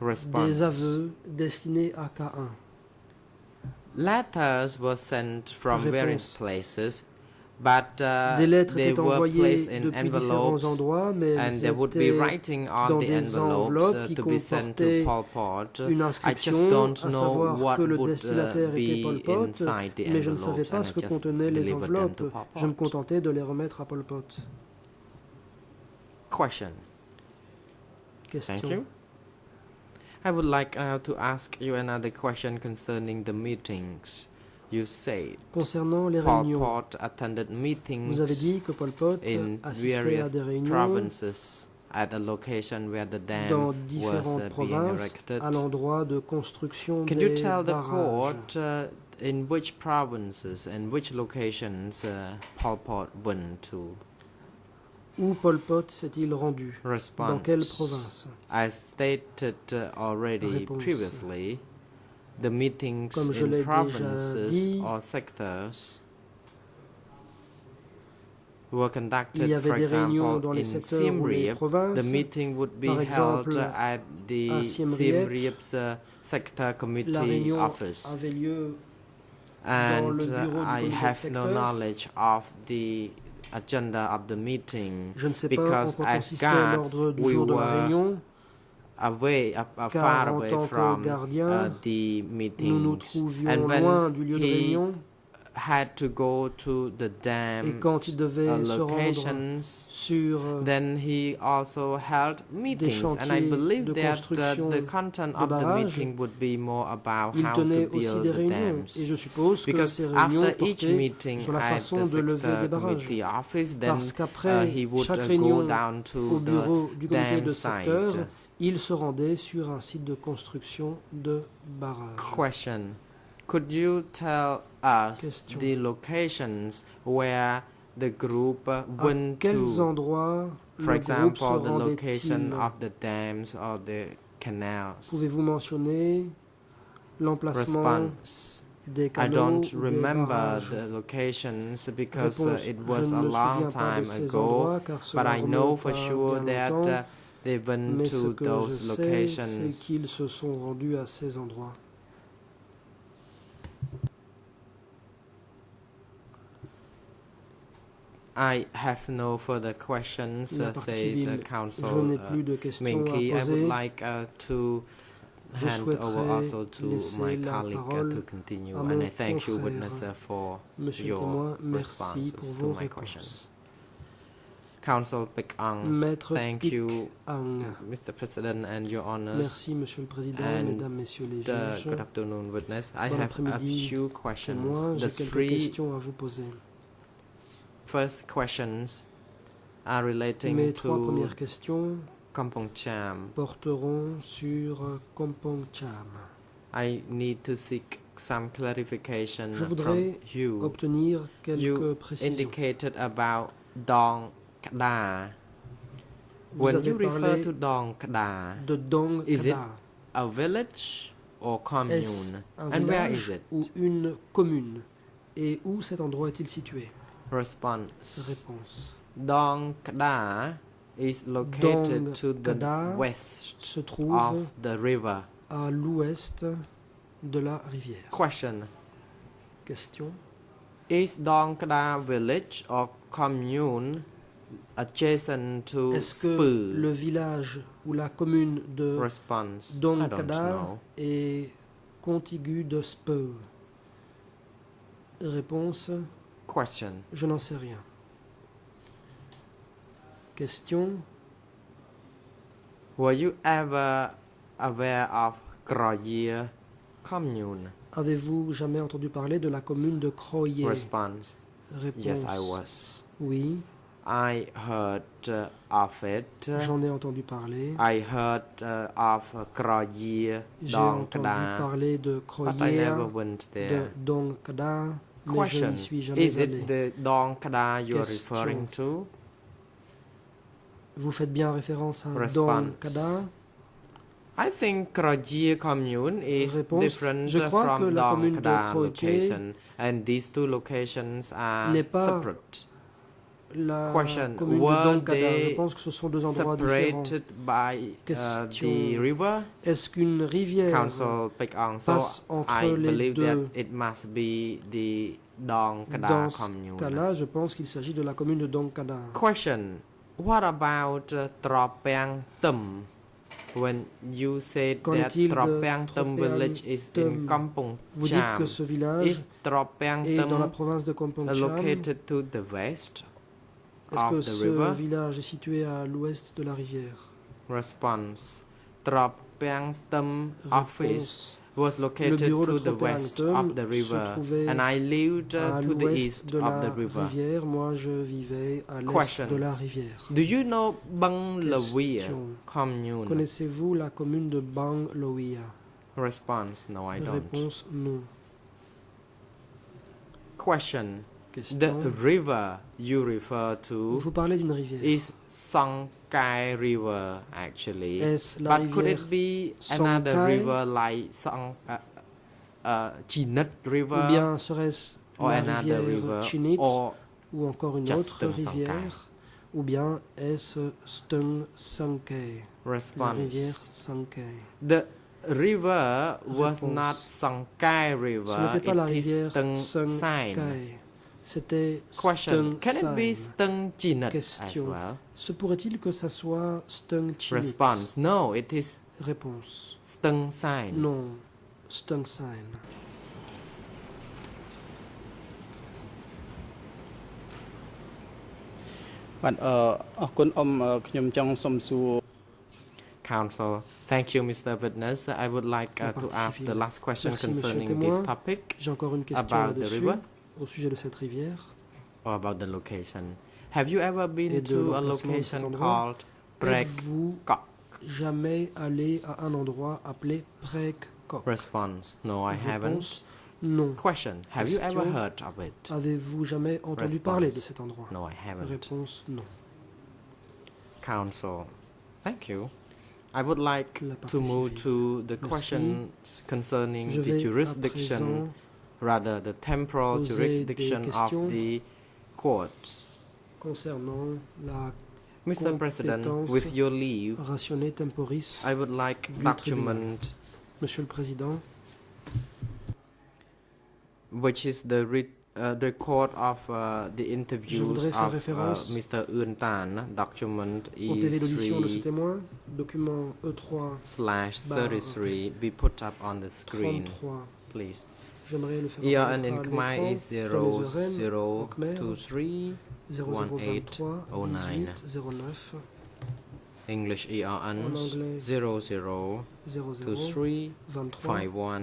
Response. des aveux destinés à K1? Letters were sent from Réponse. various places, but Des lettres they étaient were envoyées placed in depuis différents envelopes, endroits, mais and elles there would be étaient writing on dans the des envelopes enveloppes qui to be sent to comportaient Pol Pot. une I just inscription, don't à know savoir what que le would destinataire était Pol be Pot, inside the mais je ne savais envelopes, pas and ce I que just contenaient les delivered them to enveloppes. Pol Je me Pot. contentais de les remettre à Pol Pot. Question. Question. Thank you. I would like now to ask you another question concerning the meetings. You said Concernant les Pol réunions, Pot attended meetings vous avez dit que Pol Pot in assistait à various des réunions provinces at a location where the dam dans was différentes being provinces erected. à l'endroit de construction Can des you tell the barrages. court in which provinces and which locations Pol Pot went to? Où Pol Pot s'est-il rendu? Response. Dans quelle province? As stated already Réponse. previously, the meetings Comme je l'ai in déjà provinces dit, or sectors were il y conducted, avait for des réunions example, dans les in secteurs Siem ou les Reap. provinces. The meeting would be Par held exemple, at the à Siem Siem Reap, Reap's sector La committee réunion office. avait lieu dans And le bureau du I comité de have no secteur. knowledge of the agenda of the meeting Je ne sais pas en because quoi as consistait guards l'ordre du we jour de la were réunion, away, car far en away tant que from gardien, the nous nous meetings. trouvions And loin when du lieu de he réunion, had to go to the et dam quand il devait se rendre locations, sur then he also held meetings, and I chantiers believe de that construction the content de of the barrages, meeting would be more about il how to tenait aussi build des the réunions. dams. Et je suppose que Because ces réunions after each portaient meeting sur la at façon the de lever sector des barrages. committee office, then Parce qu'après he would chaque go réunion down au to bureau du the comité dam de secteur, site. il se rendait sur un site de construction de barrages. Question. Could you tell us Question. the locations where the group À went quels to? endroits For le groupe se example, the rendait-il? location of the dams or the canals. Pouvez-vous mentionner l'emplacement Response. des I canaux don't ou des remember barrages? the locations because Réponse. it Je was ne a me long souviens pas de time ces ago, endroits car but cela I know remonte for à sure bien that longtemps, they went mais ce to que those je sais, c'est locations. qu'ils se sont rendus à ces endroits. I have no further questions, La partie says civile, Council je n'ai plus de questions à Minky. I would poser. like to Je hand over souhaiterais also to laisser my la colleague parole to continue, à and mon I thank you, confrère. witness, for Monsieur le your témoin, merci responses pour to vos my réponses. questions. Council Pik Ang, Maître thank Pik you, Ang. Mr. President, and your honors. Merci, Monsieur le Président, And Mesdames, Messieurs les juges. Good afternoon, witness. I Bon have a après-midi, few questions. Témoin, The j'ai quelques three questions à vous poser. first questions are relating Mes trois to premières questions Kampong Cham. porteront sur Kampong Cham. I need to seek some clarification Je from voudrais you. obtenir quelques You précisions. indicated about Dong Kada. Vous When avez you refer parlé to Dong Kada, de Dong Is it Kada. a village or Est-ce commune? un And where is village it? ou une commune? Et où cet endroit est-il situé? Response. Réponse. Dong Kada is located Dong to the Kada west Se trouve of the river. à l'ouest de la rivière. Question. Question. Is Dong Kada village or commune adjacent to Est-ce que Spur? le village ou la commune de Response. I Dong don't Kada know. est contiguë de Speu? Réponse. Question. Je n'en sais rien. Question. Were you ever aware of Kroye commune? Avez-vous jamais entendu parler de la commune de Croyer? Response. Réponse. Yes, I was. Oui, I heard of it. j'en ai entendu parler. I heard of Kroye J'ai Dong entendu Kada, parler de but I Croyer, never went de there. Dong Kada, mais je Question. n'y suis jamais Is allé. it the Dong Kada you are Question. referring to? Vous faites bien référence à Response. Dong Kada? I think Kroye commune is Réponse. different Je crois que from la Dong commune de Kada Kroye location, and these two locations are n'est pas separate. La Question. commune de Were Dong Kada. they Je pense que ce sont deux endroits différents. Separated by Question. the river. Est-ce qu'une rivière Council Pik Ang. So passe entre I les believe deux? that it must be the Dong Kada Dans ce commune. cas-là, je pense qu'il s'agit de la commune de Dong Kada. Question. What about Tropang Tum? When you said Qu'en that est-il de Tropang Tum Tropang village is in Tum? Kampong Vous dites que Cham, ce village is Tropang est dans la Tum province de Kampong Cham. located to the west Est-ce que of the ce river? village est situé à l'ouest de la rivière? Response. Tropang Tum office Réponse. was Le located bureau de to the west Tropang of the se river, trouvait and I lived à to the l'ouest east de of la the river. rivière. Moi, je vivais à l'est Question. de la rivière. Do you know Bangladesh Question. commune? Connaissez-vous la commune de Bang Loia? Response. No, I don't. Réponse non. Question. The Question. river you refer to Vous parlez d'une rivière. is Songkai River, actually. Est-ce la But could rivière it be another Songkai? river like Chinut River ou bien serait-ce or la another river rivière Chinit or ou encore une just autre Stung Sangkai? rivière ou bien est-ce Stung Sangkai, la rivière response? Sangkai? The river was Réponse. not Songkai River. Ce n'était pas la It is rivière Stung Sain. Sangkai, c'était Question. Stung Can it be Sain. Stung Chinut as Question. well? Se pourrait-il que ça soit Stung Chinit? Response. No, it is Réponse. Stung Sain. Non, Stung Sain. បាទអរគុណអ៊ំខ្ញុំចង់សុំសួរ Council. Thank you, Mr. Witness. I would like La to partie ask the civile. last question Merci, monsieur concerning témoin. this topic J'ai encore une question about the là-dessus river au sujet de cette rivière or about the location. Have you ever been et de to a l'emplacement de cet location endroit. called Prek Êtes-vous Kok? jamais allé à un endroit appelé Prek Kok? Response. No, I haven't. Réponse. Non. Question. Have you ever Question. heard of it? Avez-vous jamais entendu Response. parler de cet endroit? No, I haven't. Réponse non. Council. Thank you. I would like La to partie move civile. to the Merci. questions concerning Je the vais à jurisdiction, présent rather the temporal poser jurisdiction des of questions the court. concernant la Mr. President, compétence with your leave, rationnée temporis. I would like du document Monsieur le Président, which is the record of the interviews voudrais faire of référence Mr. Eun Tan, document au PV d'audition de ce E3 témoin, document E3 /33 be put up on the screen, 33. please. J'aimerais le faire ERN in apparaître à Khmer l'écran. is Comme les ERN, au Khmer, 0023 0023 1809. 1809 English ERN En anglais, 0023 00 23 51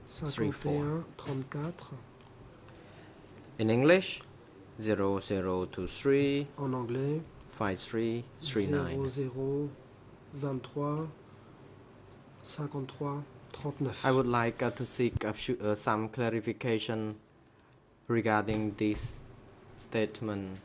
51 34. in English 0023 En anglais, 5339. 00 23 53 39. I would like to seek some clarification regarding this statement.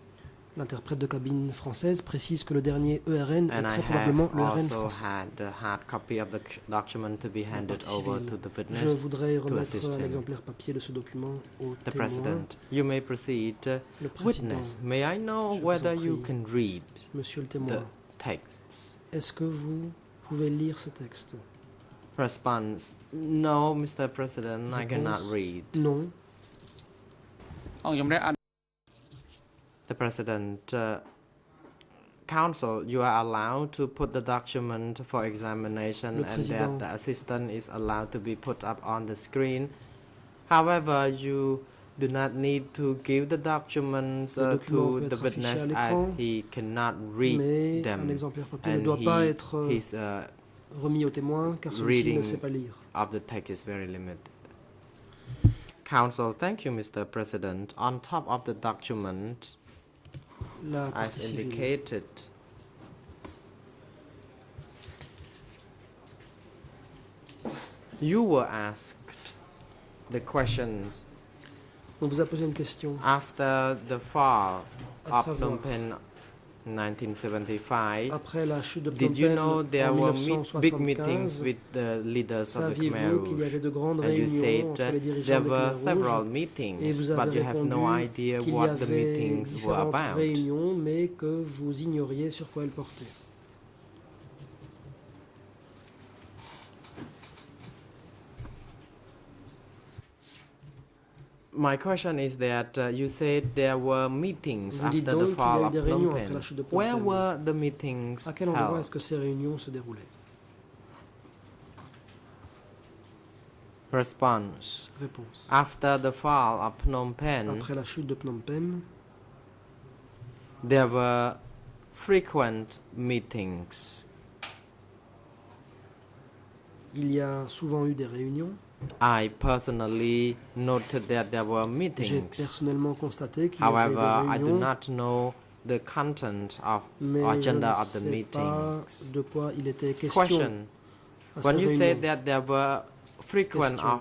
L'interprète de cabine française précise que le dernier ERN est And I très probablement have le RN also français. had the hard copy of the document to be handed partie over civile. to the Je witness. voudrais remettre assist un him. exemplaire papier de ce document au The témoin. President, you may proceed. Le président, Witness, may I know je vous whether en you prie. can read Monsieur le the témoin, texts? est-ce que vous pouvez lire ce texte? Response, no, Mr. President, I cannot Réponse, read. Non. អង្គខ្ញុំได้អនុ The President, Counsel, you are allowed to put the document for examination Le and that Président. the assistant is allowed to be put up on the screen. However, you do not need to give the documents Le document to peut the être affiché witness à as l'écran, he cannot read Mais un them exemplaire papier ne and doit pas être his remis au témoin car celui-ci ne reading sait pas lire. of the text is very limited. Counsel, thank you, Mr. President. On top of the document, La as partie civile. indicated, you were asked the questions On vous a posé une question. after the fall À of Phnom savoir, Penh 1975. après la chute de Phnom Did you Penh know there en were big 1975, meetings with the leaders of the Khmer saviez-vous qu'il y avait Rouge? de grandes And you réunions said entre les dirigeants there des were Khmer several Rouges et meetings, vous but avez you have no répondu idea qu'il y what the avait meetings were différentes about. réunions mais que vous ignoriez sur quoi elles portaient. My question is that you said there were meetings Vous dites after the donc qu'il y fall a eu of des Phnom réunions après Penh. la chute de Phnom Where Penh. were the meetings À quel endroit held? est-ce que ces réunions se déroulaient? Response. Réponse. After the fall of Phnom Penh, Après la chute de Phnom Penh, there were frequent meetings. il y a souvent eu des réunions. I personally noted that there were J'ai meetings. personnellement constaté qu'il y avait However, des I do réunions, not know the content of mais je agenda ne of the sais pas meetings. de quoi il était question Question. à ces When you said réunions. that there were frequent Question.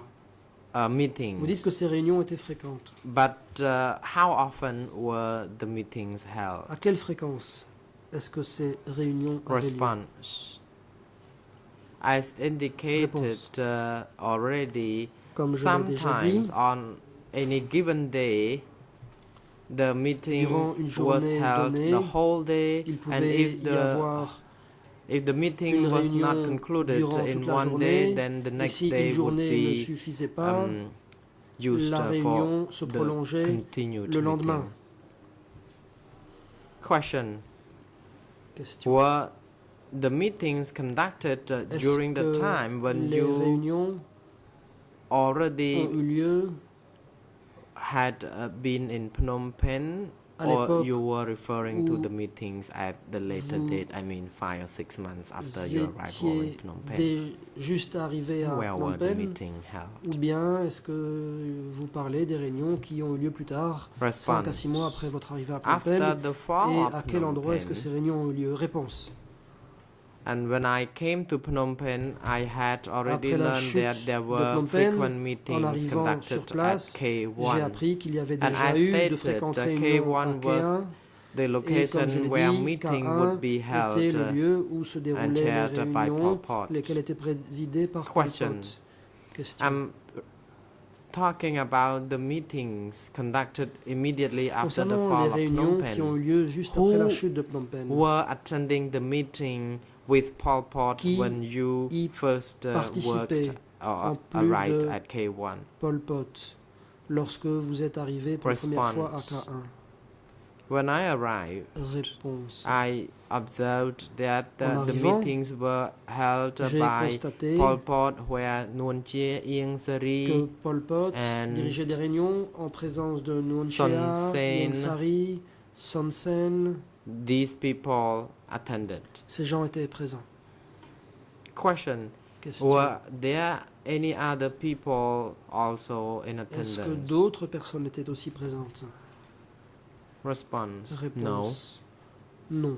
Vous dites meetings, que ces réunions étaient fréquentes. but how often were the meetings held? À quelle fréquence est-ce que ces réunions avaient lieu? Response. As indicated Réponse. already, Comme je l'ai déjà dit, sometimes on any given day, the meeting durant une was journée held donnée, the whole day, il and pouvait if y avoir if the meeting une was not réunion concluded durant in toute la one journée, day, then the et next si day une would journée ne be suffisait pas, used la for réunion se the prolongeait continued le lendemain. meeting. Question. Question. Were the meetings conducted Est-ce during the que time when les you réunions already ont eu lieu had been in Phnom Penh, à or l'époque you were referring to où the meetings at the later vous date, I mean 5 or 6 months after your arrival in étiez Phnom Penh? juste arrivé à Where Phnom were the Penh, meetings held? ou bien est-ce que vous parlez des réunions qui ont eu lieu plus tard, 5 à 6 mois après votre arrivée à Phnom After Penh, the fall et of à quel Phnom endroit est-ce que Penh, ces réunions ont eu lieu? Réponse. and when I came to Phnom Penh, I had already Après la learned chute that there de were Phnom Penh, frequent en meetings arrivant sur conducted at place, j'ai K1. appris qu'il y avait And déjà I eu de stated fréquentes that réunions à K1 was K1, the et comme je location l'ai where dit, meeting K1 would be était held. le lieu où se déroulaient les chaired by Pol réunions, Pot. lesquelles étaient présidées par Pol Question. Pot. Question. I'm talking about the meetings conducted immediately after the Concernant fall les of réunions Phnom qui ont eu Penh, lieu juste Who après la chute de Phnom Penh, were attending the meeting with Pol Pot Qui when you y first participaient worked or en plus arrived de at K1? Pol Pot, lorsque vous êtes arrivé pour la première fois à Response. K1? When I arrived, Réponse. I observed that En the arrivant, meetings were held j'ai by constaté Pol Pot, where Nuon Chea, Ieng que Sari, Pol Pot and dirigeait des réunions en présence de Nuon Son Chea, Sen. Ieng Sari, Son Sen. these people attended. Ces gens étaient présents. Question: Question. were there any other people also in Est-ce que attendance? d'autres personnes étaient aussi présentes? Response: no. Réponse. Non.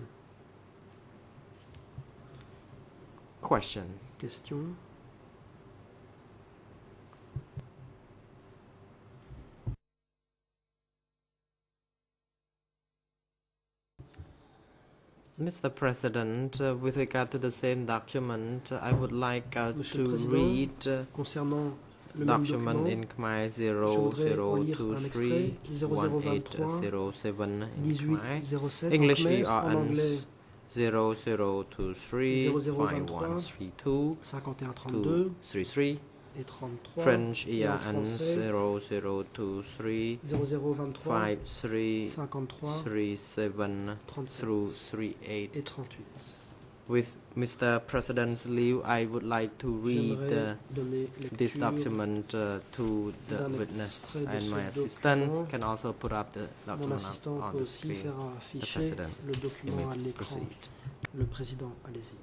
Question: Question. Mr. President, with regard to the same document, I would like Monsieur le to Président, read Concernant le même document document, in Khmer je voudrais en lire un extrait 0023 0023 1807 in Khmer. 1807 en English Khmer, en anglais 0023 0023 5132 5132 233 et 33. French et en ERN français 0023 0023 53 53 37 through 37 38. et 38. With Mr. President's leave, I would like to read J'aimerais donner this lecture document to the d'un witness, extrait de and ce my assistant document. can also put up the Mon document assistant on peut the aussi screen. faire The afficher President, le you document à may l'écran. proceed. Le président, allez-y.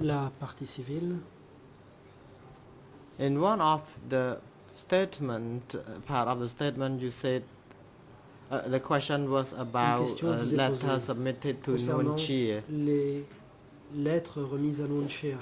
La partie civile. In one of the statement, part of the statement, you said the question was about question vous est letters posée submitted to concernant Nuon Chea. les lettres remises à Nuon Chea.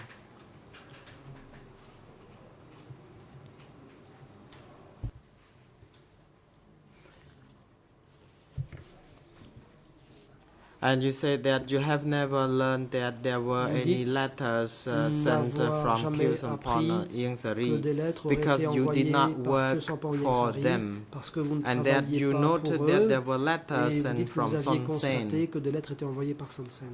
And you said that you have never learned that there were Vous any dites letters sent n'avoir from jamais Khieu Samphan appris Ieng que Sari des lettres auraient because été you envoyées did not par work Khieu Samphan Ieng for Sari them, parce que vous ne and that travailliez you pas noted pour that eux, there were letters et vous sent dites que from vous aviez Son Sen. constaté que des lettres étaient envoyées par Son Sen.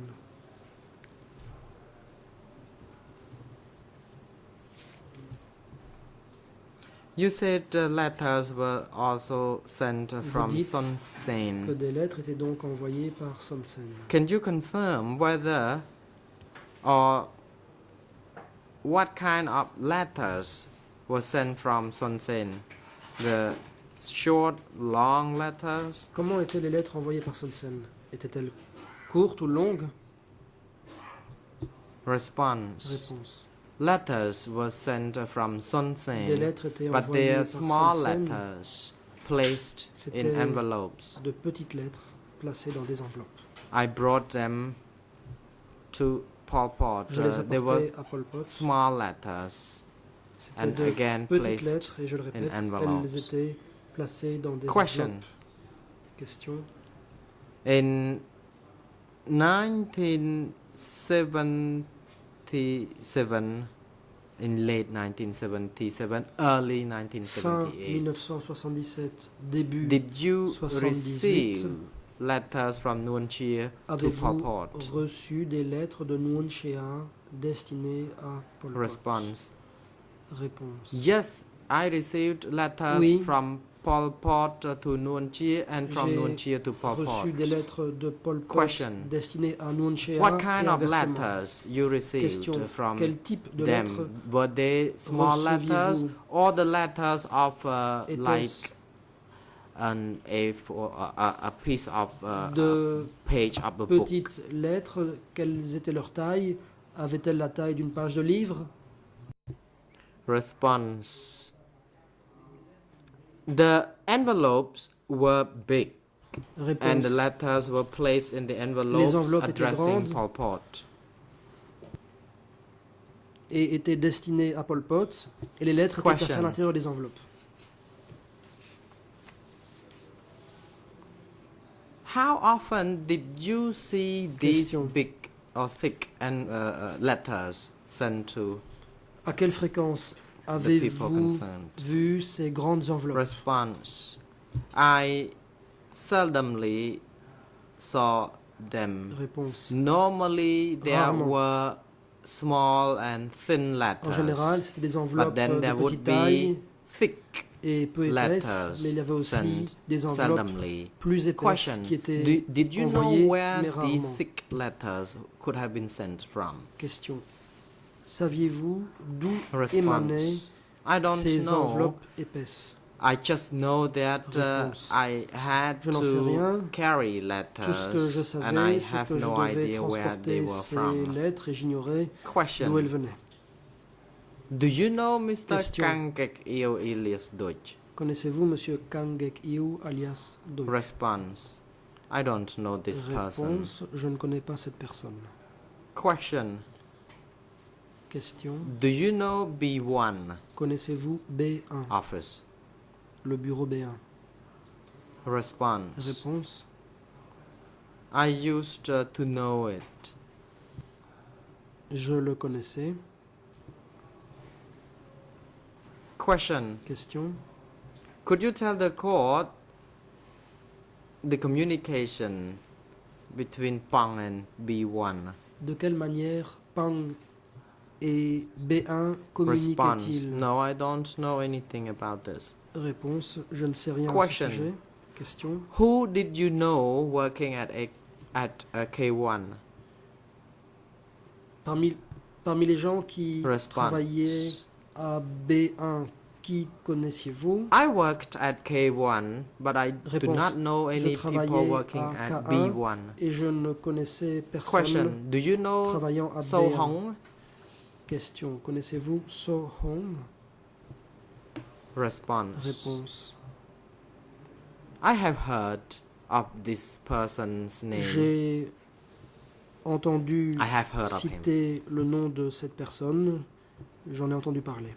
You said the letters were also sent from dites Son Que Sen. des lettres étaient donc envoyées par Son Sen. Can you confirm whether or what kind of letters were sent from Son Sen? The short, long letters? Comment étaient les lettres envoyées par Son Sen? Étaient-elles courtes ou longues? Response. Réponse. Letters were sent from Son Des Sen, lettres étaient but envoyées they are par small Son Sen, letters placed in C'était envelopes. de petites lettres placées dans des enveloppes. I brought them to Pol Pot. Je les They were apportais à Pol Pot. small letters C'était and de again petites placed lettres, et je le répète, envelopes. elles étaient placées dans des Question. enveloppes. Question. In 1977, in late 1977, early Fin 1978, 1977, début, did you 78, receive letters from Nuon Chea to Pol avez-vous Pot? reçu des lettres de Nuon Chea destinées à Pol Pot? Response. Réponse. Yes, I received letters Oui. from Pol Pot to Nuon Chea and from J'ai Nuon Chea to Pol Pot. reçu des lettres de Pol Pot Question. destinées à Nuon Chea What kind et of inversement. letters you received Question. from Quel type de lettres them? Were they small letters receviez-vous? or the letters of Était-ce like a piece of de page of a book? petites lettres? Quelles étaient leur taille? Avaient-elles la taille d'une page de livre? Response. The envelopes were big and Réponse. the letters were placed in the envelopes enveloppes étaient addressing grandes. Pol Pot. Et étaient destinées à Pol Pot, et les lettres étaient placées à Question. l'intérieur des enveloppes. How often did you see these Question. big or thick and letters sent to À quelle fréquence the people avez-vous concerned? vu ces grandes enveloppes? Response. I seldomly saw them. Réponse. Normally, there Rarement. were small and thin En général, letters, c'était des but enveloppes then de there would petite taille be thick et peu épaisses, letters mais il y avait aussi sent des enveloppes seldomly. plus épaisses Question: qui étaient Did you know envoyées, where mais these rarement. thick letters could have been sent from? Question. Saviez-vous d'où émanaient Response: I don't ces know. enveloppes épaisses? I just know that Réponse. I had Je n'en sais rien. to carry Tout ce que je letters, and I savais, c'est have que je no devais idea where they transporter were ces from. lettres et j'ignorais d'où Question: elles venaient. Do you know Mr. Question. Kangek Eo Elias Deutsch? Connaissez-vous Monsieur Kangek Iu alias Deutsch? Response: I don't know this person. Réponse. Je ne connais pas cette personne. Question: Question. Do you know B1 Connaissez-vous B1, office? le bureau B1? Response: Réponse. I used to know it. Je le connaissais. Question: Question. Could you tell the court the communication between Pang and B1? De quelle manière Pang et B1 Response: communiquaient-ils? No, I don't know anything about this. Réponse. Je ne sais rien à Question. ce sujet. Question. Who did you know working at K1? Parmi les gens qui Response: travaillaient à B1, qui connaissiez-vous? I worked at K1, but I do Réponse: not know Je any people travaillais working à at K1 B1. et je ne connaissais Question: personne Do you know travaillant à So B1. Hong? Question. Connaissez-vous So Hong? Response: Réponse. I have heard of this person's name. J'ai entendu I have heard of him. citer le nom de cette personne. J'en ai entendu parler.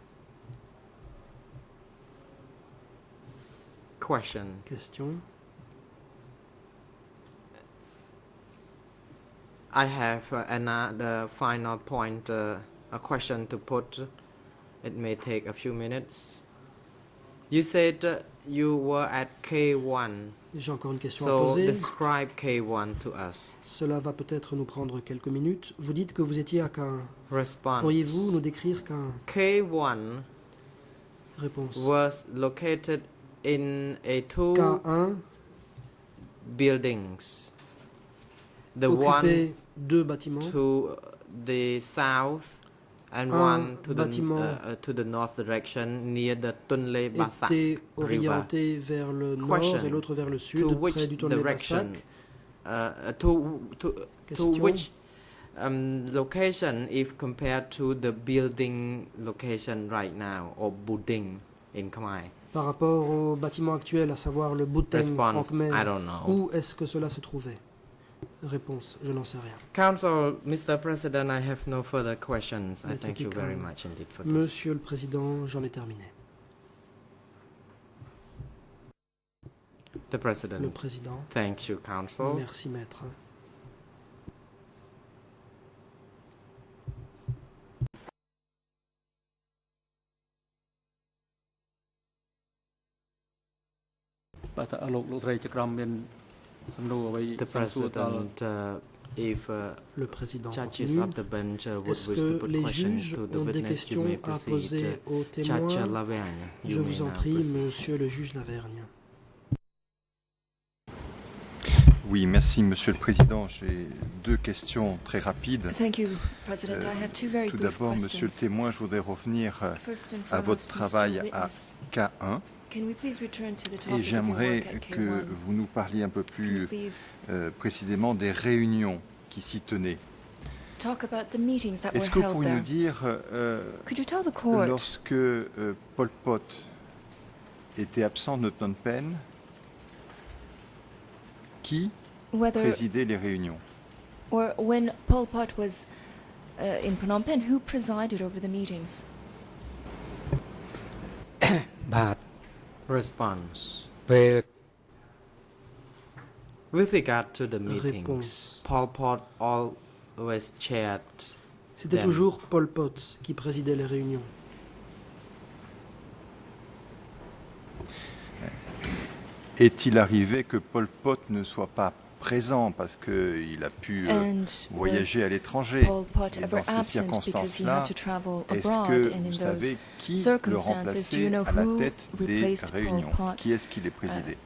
Question: Question. I have another final point, a question to put. It may take a few minutes. You said you were at K1, J'ai encore une question à so poser. describe K1 to us. Cela va peut-être nous prendre quelques minutes. Vous dites que vous étiez à Caen. Response: Pourriez-vous nous décrire Caen? K1 Réponse. was located in a two K1 buildings. The one occupait deux bâtiments. to the south and Un one to bâtiment the north direction near the Tunle Basak Était river. orienté vers le nord Question. et l'autre vers le To sud, which près du Tonlé direction? Bassac. To Question. which location if compared to the building location right now, or building in Khmer? Par rapport au bâtiment actuel, à savoir le Buteng en Response: Khmer, I don't know. où est-ce que cela se trouvait? Réponse, je n'en sais rien. Council, Mr. President, I have no further questions. I Maître thank you very Kikau. much indeed for this. Monsieur le Président, j'en ai terminé. The President. Le Président, Thank you, Council. merci Maître. The President, if Le Président judges continue. of the bench would Est-ce wish to que put les questions juges to the ont des witness, you questions may à proceed. poser aux Judge témoins? Lavergne, Je you vous may en now prie, proceed. Monsieur le juge Lavergne. Oui, merci Monsieur le Président. J'ai deux questions très rapides. Thank you, President. I have two very Tout brief d'abord, Monsieur le questions. témoin, je voudrais revenir First and à votre foremost, travail Mr. à Witness, K1 can we please return to the et topic of your j'aimerais work at que K1? vous nous parliez un peu Can you plus please précisément des réunions qui s'y tenaient. talk about the meetings that Est-ce were que vous held pourriez nous there? dire, Could you tell the court lorsque Pol Pot était absent de Phnom Penh, qui whether présidait les réunions? or when Pol Pot was in Phnom Penh, who presided over the meetings? បាទ Response: ពេល With regard to the meetings, Réponse. Pol Pot always chaired. C'était Them. toujours Pol Pot qui présidait les réunions. Est-il arrivé que Pol Pot ne soit pas présent parce qu'il a pu And voyager à was l'étranger. Pol Pot Et ever dans ces absent because he circonstances-là, had to travel est-ce abroad? que And in vous those savez qui le circumstances, do you remplaçait know à la who tête des replaced Pol réunions? Pot Qui est-ce qui les présidait?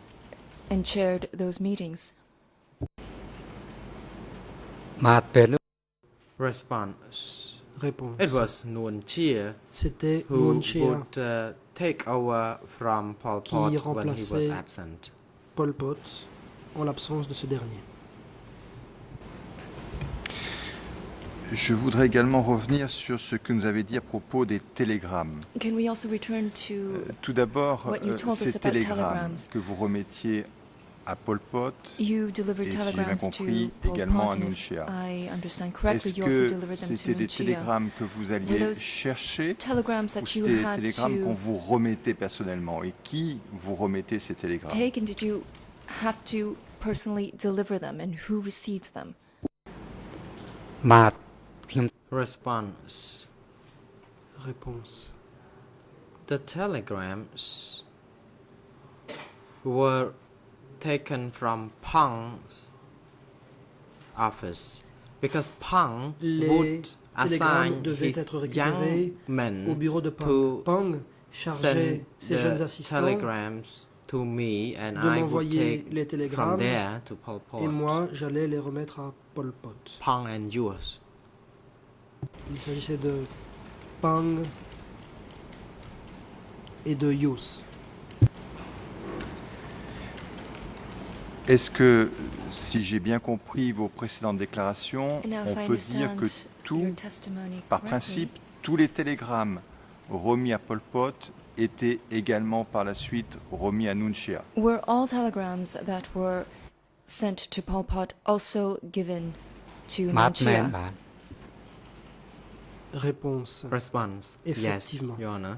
and chaired those meetings? Response. Réponse. It was Nuon Chea C'était who Nuon Chea would take over from Pol qui Pot when he was remplaçait absent. Pol Pot en l'absence de ce dernier. Je voudrais également revenir sur ce que nous avez dit à propos des télégrammes. Can we also return to Tout d'abord, What you told ces us about télégrammes telegrams. que vous remettiez à Pol Pot, you delivered et si j'ai bien telegrams compris, to Pol également Pot, à and Nuon if Chea. I understand correctly, Est-ce you also que delivered them to c'était des Nuon Chea. télégrammes que vous alliez those chercher Telegrams ou that you c'était des had télégrammes qu'on to vous remettait personnellement? Et qui vous remettait ces télégrammes? take, and did you have to personally deliver them, and who received them? Response. Réponse. The telegrams were taken from Pang's office because Pang Les would télégrammes assign devaient his être young récupérés au men bureau de Pang. to Pang chargeait send ses jeunes the assistants telegrams to me and de I would m'envoyer take les from télégrammes there to Pol Pot. et moi j'allais les remettre à Pol Pot. Pang and yours. Il s'agissait de Pang et de Yus. Est-ce que, si j'ai bien compris vos précédentes déclarations, And now, on if I peut dire que understand your tout, testimony par correctly, principe, tous les télégrammes remis à Pol Pot étaient également par la suite remis à Nuon Chea? were all telegrams that were sent to Pol Pot also given to Nuon Chea? Réponse. Response. Yes, Effectivement. Your Honor.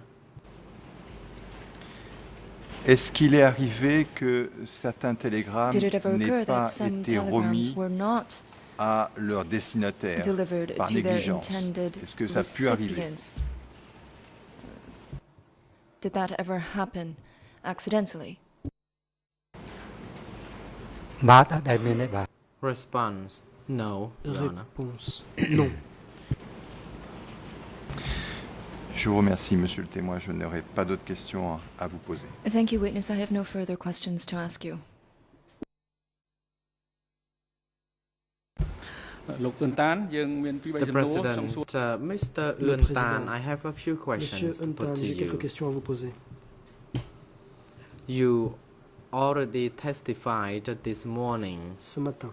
Est-ce qu'il est arrivé que certains télégrammes Did it ever occur n'aient that pas some été telegrams remis were not à leur destinataire delivered par to their négligence? intended Est-ce que ça a pu arriver? recipients? Did that ever happen accidentally? Response. No, Your Honor. Réponse. Non. Je vous remercie, monsieur le témoin. Je n'aurai pas d'autres questions à vous poser. Thank you, witness. I have no further questions to ask you. លោកអ៊ុនតានយើងមានពីរ The 3ចំនួនចង់សួរ President, Mr. Le Yuan Tan, Président. I have a few Monsieur questions to Untan, put to j'ai quelques you. questions à vous poser. You already testified this morning Ce matin,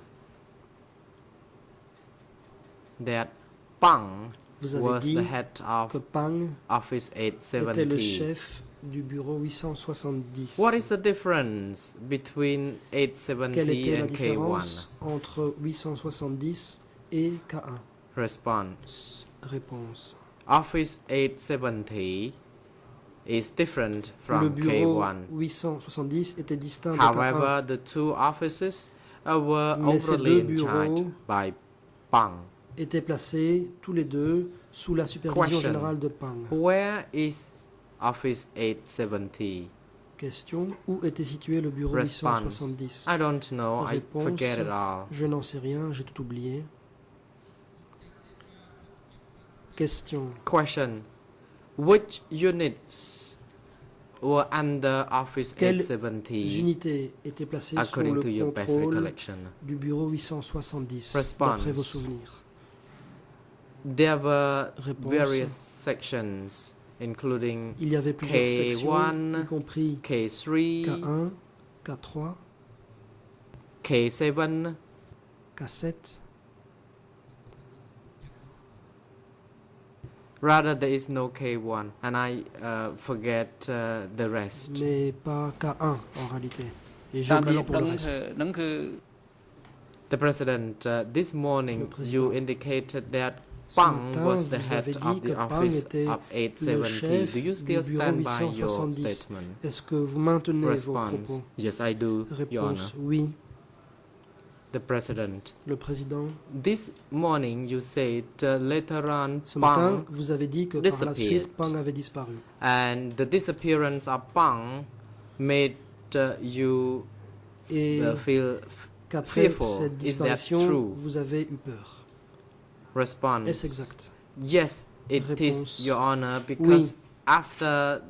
that Pang vous avez was dit the head of que Pang Office était le 870. chef du bureau 870. What is the difference between Quelle était 870 la and K1? différence entre 870 et K1? Response. Réponse. Office 870 is different Le from bureau K1. 870 était distinct de However, K1. the two offices were Mais ces overly deux in charge bureaux by Pang. Étaient placés tous les deux sous la supervision Question. générale de Pang. Where is Office 870? Question. Où était situé le bureau Response. 870? I don't know. I Réponse. forget it all. Je n'en sais rien, j'ai tout oublié. Question. Question. Which units were under Office Quelles 870 unités étaient placées sous according le to your best contrôle recollection? du bureau 870 Response. d'après vos souvenirs? There were Réponse. various sections, including Il y avait plusieurs sections, K1, y compris K3, K1, K3, K7, K7. rather there is no K1, and I forget the rest. Mais pas K1 en réalité. Et j'ai តាមដែល oublié លោក pour ដឹង le reste. ហ្នឹងគឺ The President, this morning Le Président. you indicated that Ce Pang matin, was the vous head avez of dit the que Pang office était of le 870. chef Do you du still bureau stand by your 870. statement? Est-ce que vous maintenez vos Response. propos? Yes, I do, Your Honor. Réponse oui. The President. Le Président. This morning you said later on Ce matin, Pang vous avez dit que par la disappeared. suite, Pang avait disparu. and the disappearance of Pang made you Et feel qu'après fearful. cette Is that disparition, true? vous avez eu peur. Response. Est-ce exact? Yes, it Réponse. is, Your Honor, because Oui. after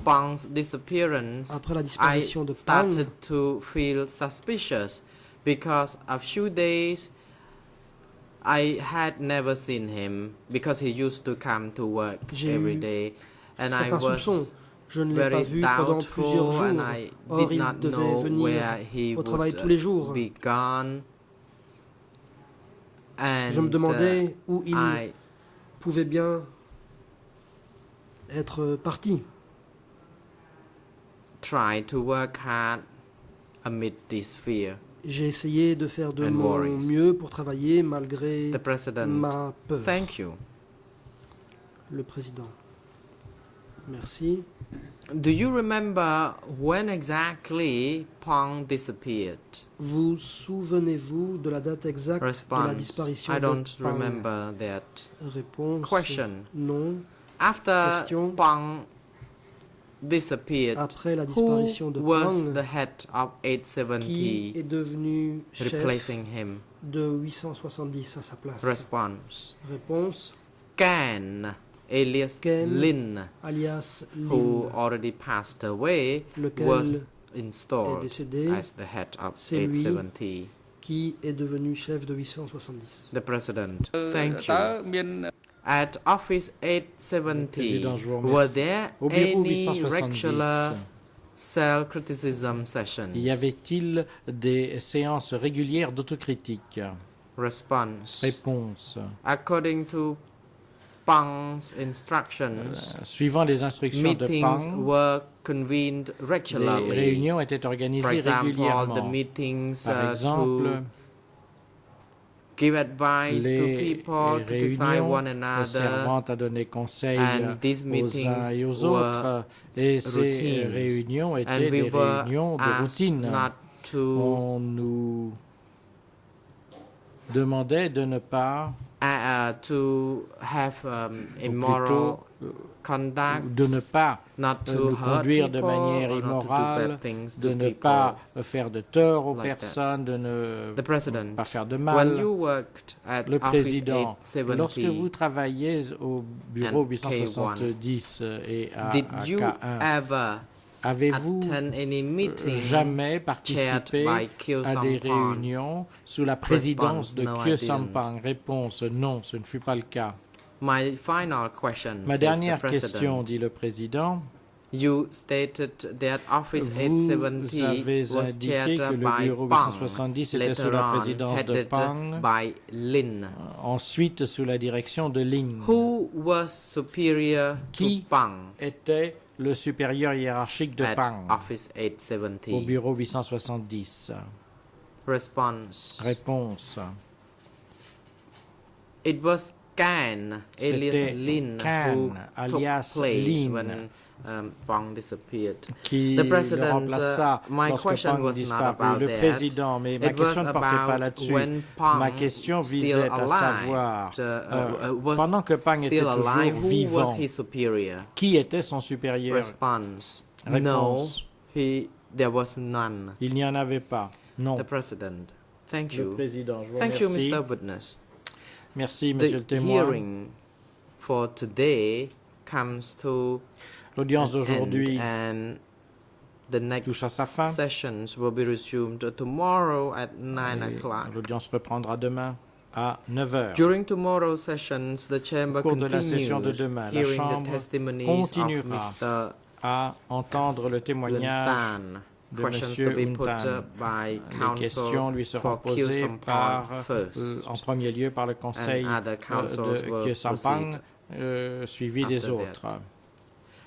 Pang's disappearance, Après la I disparition de Pang, started to feel suspicious because a few days I had never seen him because he used to come to work J'ai every eu day, and I certains soupçons. was Je ne l'ai pas very vu pendant plusieurs doubtful, jours. and I Or, did il not devait know venir where he au travail would tous les jours. be gone. And Je me demandais où il I pouvait bien être parti. tried to work hard amid this fear. J'ai essayé de faire de And mon worries. mieux pour travailler malgré The President, ma peur. thank you. Le président. Merci. Do you remember when exactly Pang disappeared? Vous souvenez-vous de la date exacte de la Response, disparition I don't de Pang? remember that. Réponse. Question, Non. after Question. Pang disappeared, Après la who disparition de was Pang, the head of qui 870 est devenu chef replacing him? de 870 à sa place? Response, Réponse. Ken, alias Ken, Lin, alias who Lin, already passed away, lequel was est installed décédé, as the head of c'est lui 870. qui est devenu chef de 870. The President, thank tើ you. មាន At Office 870, Président, je vous were remercie. there Au bureau any 870, regular self-criticism sessions? y avait-il des séances régulières d'autocritique? Response. Réponse. According to Pang's instructions, Suivant les instructions de meetings Pang, were convened les regularly. réunions étaient For organisées example, the régulièrement. meetings Par exemple, to give advice to les people, to decide réunions one another, servant à donner conseil and these aux uns meetings et aux were autres. Et ces routines. réunions étaient and we des were réunions de asked routine. not to On nous demandait de ne pas, to have ou immoral plutôt conduct, de ne pas not to nous hurt conduire de people, manière or not to do immorale, bad things de to ne people. pas faire de tort aux like that. personnes, de ne The President, pas faire de when mal. you worked at Le Office Président, lorsque 870, vous travaillez au bureau and 870 et à did you K1, ever avez-vous attend any meetings jamais chaired participé by Khieu à des Samphan? réunions sous la présidence de No, I Khieu didn't. Samphan? Réponse non, ce ne fut pas le cas. My final question, Ma says dernière the President. question, dit le Président, You stated that Office vous 870 avez was indiqué chaired que le by bureau Pang, 870 était sous later la on présidence de headed Pang, by Lin. ensuite sous la direction de Ling. Who was superior Qui to Pang était le supérieur hiérarchique de at Pang Office au 870? bureau 870? Response. Réponse. It was Can, alias C'était Lin, Can, who alias took place Lin, when Pang disappeared. Qui The le President, remplaça my lorsque question Pang was not disparut. about Le that. Président, mais ma It was question ne portait pas about là-dessus. when Pang Ma question still visait à alive, savoir, was pendant que Pang était still toujours alive, who was vivant, his superior? qui était son supérieur? Response. Réponse. No, there was none. Il n'y en avait pas. Non. The President. Thank Le you. Président, je vous Thank remercie. you, Mr. Witness. Merci, Monsieur le The témoin. hearing for today comes to L'audience an end, d'aujourd'hui and the next touche à sa fin. sessions will be resumed tomorrow at 9 Et o'clock. l'audience reprendra demain à 9 heures. During tomorrow's sessions, the chamber Au cours de la session de continues demain, la hearing the Chambre testimonies continuera of Mr. à entendre le témoignage Luntan. de Questions Monsieur to be put Untan. by Les counsel questions lui seront for Khieu posées Samphan par, first, en premier lieu par le Conseil and other counsels de will Khieu Samphan, proceed suivi des after that. autres.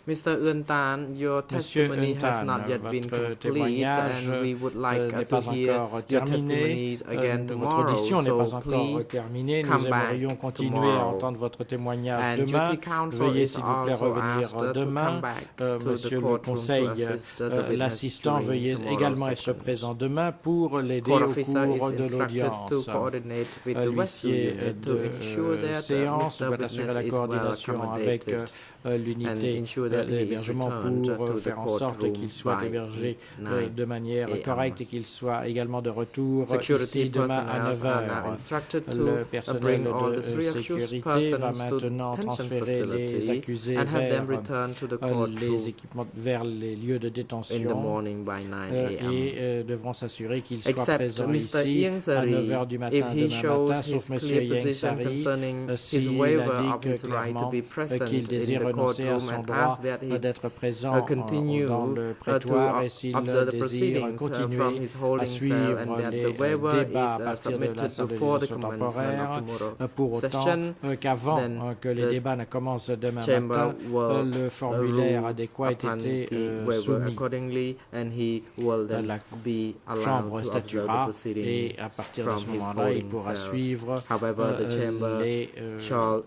Mr. Untan, your Monsieur testimony has Untan, not yet been votre complete, témoignage and we would like n'est to pas hear encore your terminé. testimonies again Votre tomorrow. audition n'est So pas encore please terminée. Nous come back aimerions continuer à tomorrow. entendre votre témoignage And demain. duty counsel Veuillez is s'il vous plaît also revenir asked to demain. come back to the Monsieur le courtroom Conseil, to assist the witness l'assistant, during veuillez tomorrow's également être sessions. présent demain pour l'aider Court au officer cours is de instructed to l'audience. coordinate with the West L'huissier unit to ensure de that séance Mr. doit assurer Witness la is well coordination avec accommodated and l'unité ensure that he is l'hébergement returned pour to the faire en sorte courtroom qu'il soit by hébergé 9 de manière a.m. correcte et qu'il soit également de retour Security ici demain à personnel 9 are now heures. instructed Le to personnel bring all de the three accused sécurité va persons to maintenant detention transférer les facility accusés and have them vers returned to the les courtroom équipements vers les lieux de in the détention morning by 9 a.m. et devront s'assurer qu'ils soient Except présents Mr. ici Ieng à Sari, 9 heures du if matin he demain shows matin, his sauf M. clear Ieng position Sari, concerning his s'il waiver of indique his right to be clairement present qu'il in désire the renoncer à courtroom son and droit ask that he d'être présent continue dans le to prétoire et s'il observe the désire proceedings from continuer his à holding cell suivre and that les the waiver débats à is partir de la submitted salle de before the détention commencement of temporaire. tomorrow Pour autant session, qu'avant then que les the débats ne commencent demain chamber matin, will le formulaire rule adéquat ait upon été the waiver soumis. accordingly and he will then La be allowed Chambre to observe the statuera proceedings et à partir de from ce his moment-là, il holding pourra cell. suivre However, the chamber les shall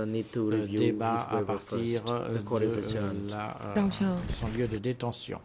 need to review débats his à waiver partir first. The court is de adjourned. la- Rangcho. son lieu de détention.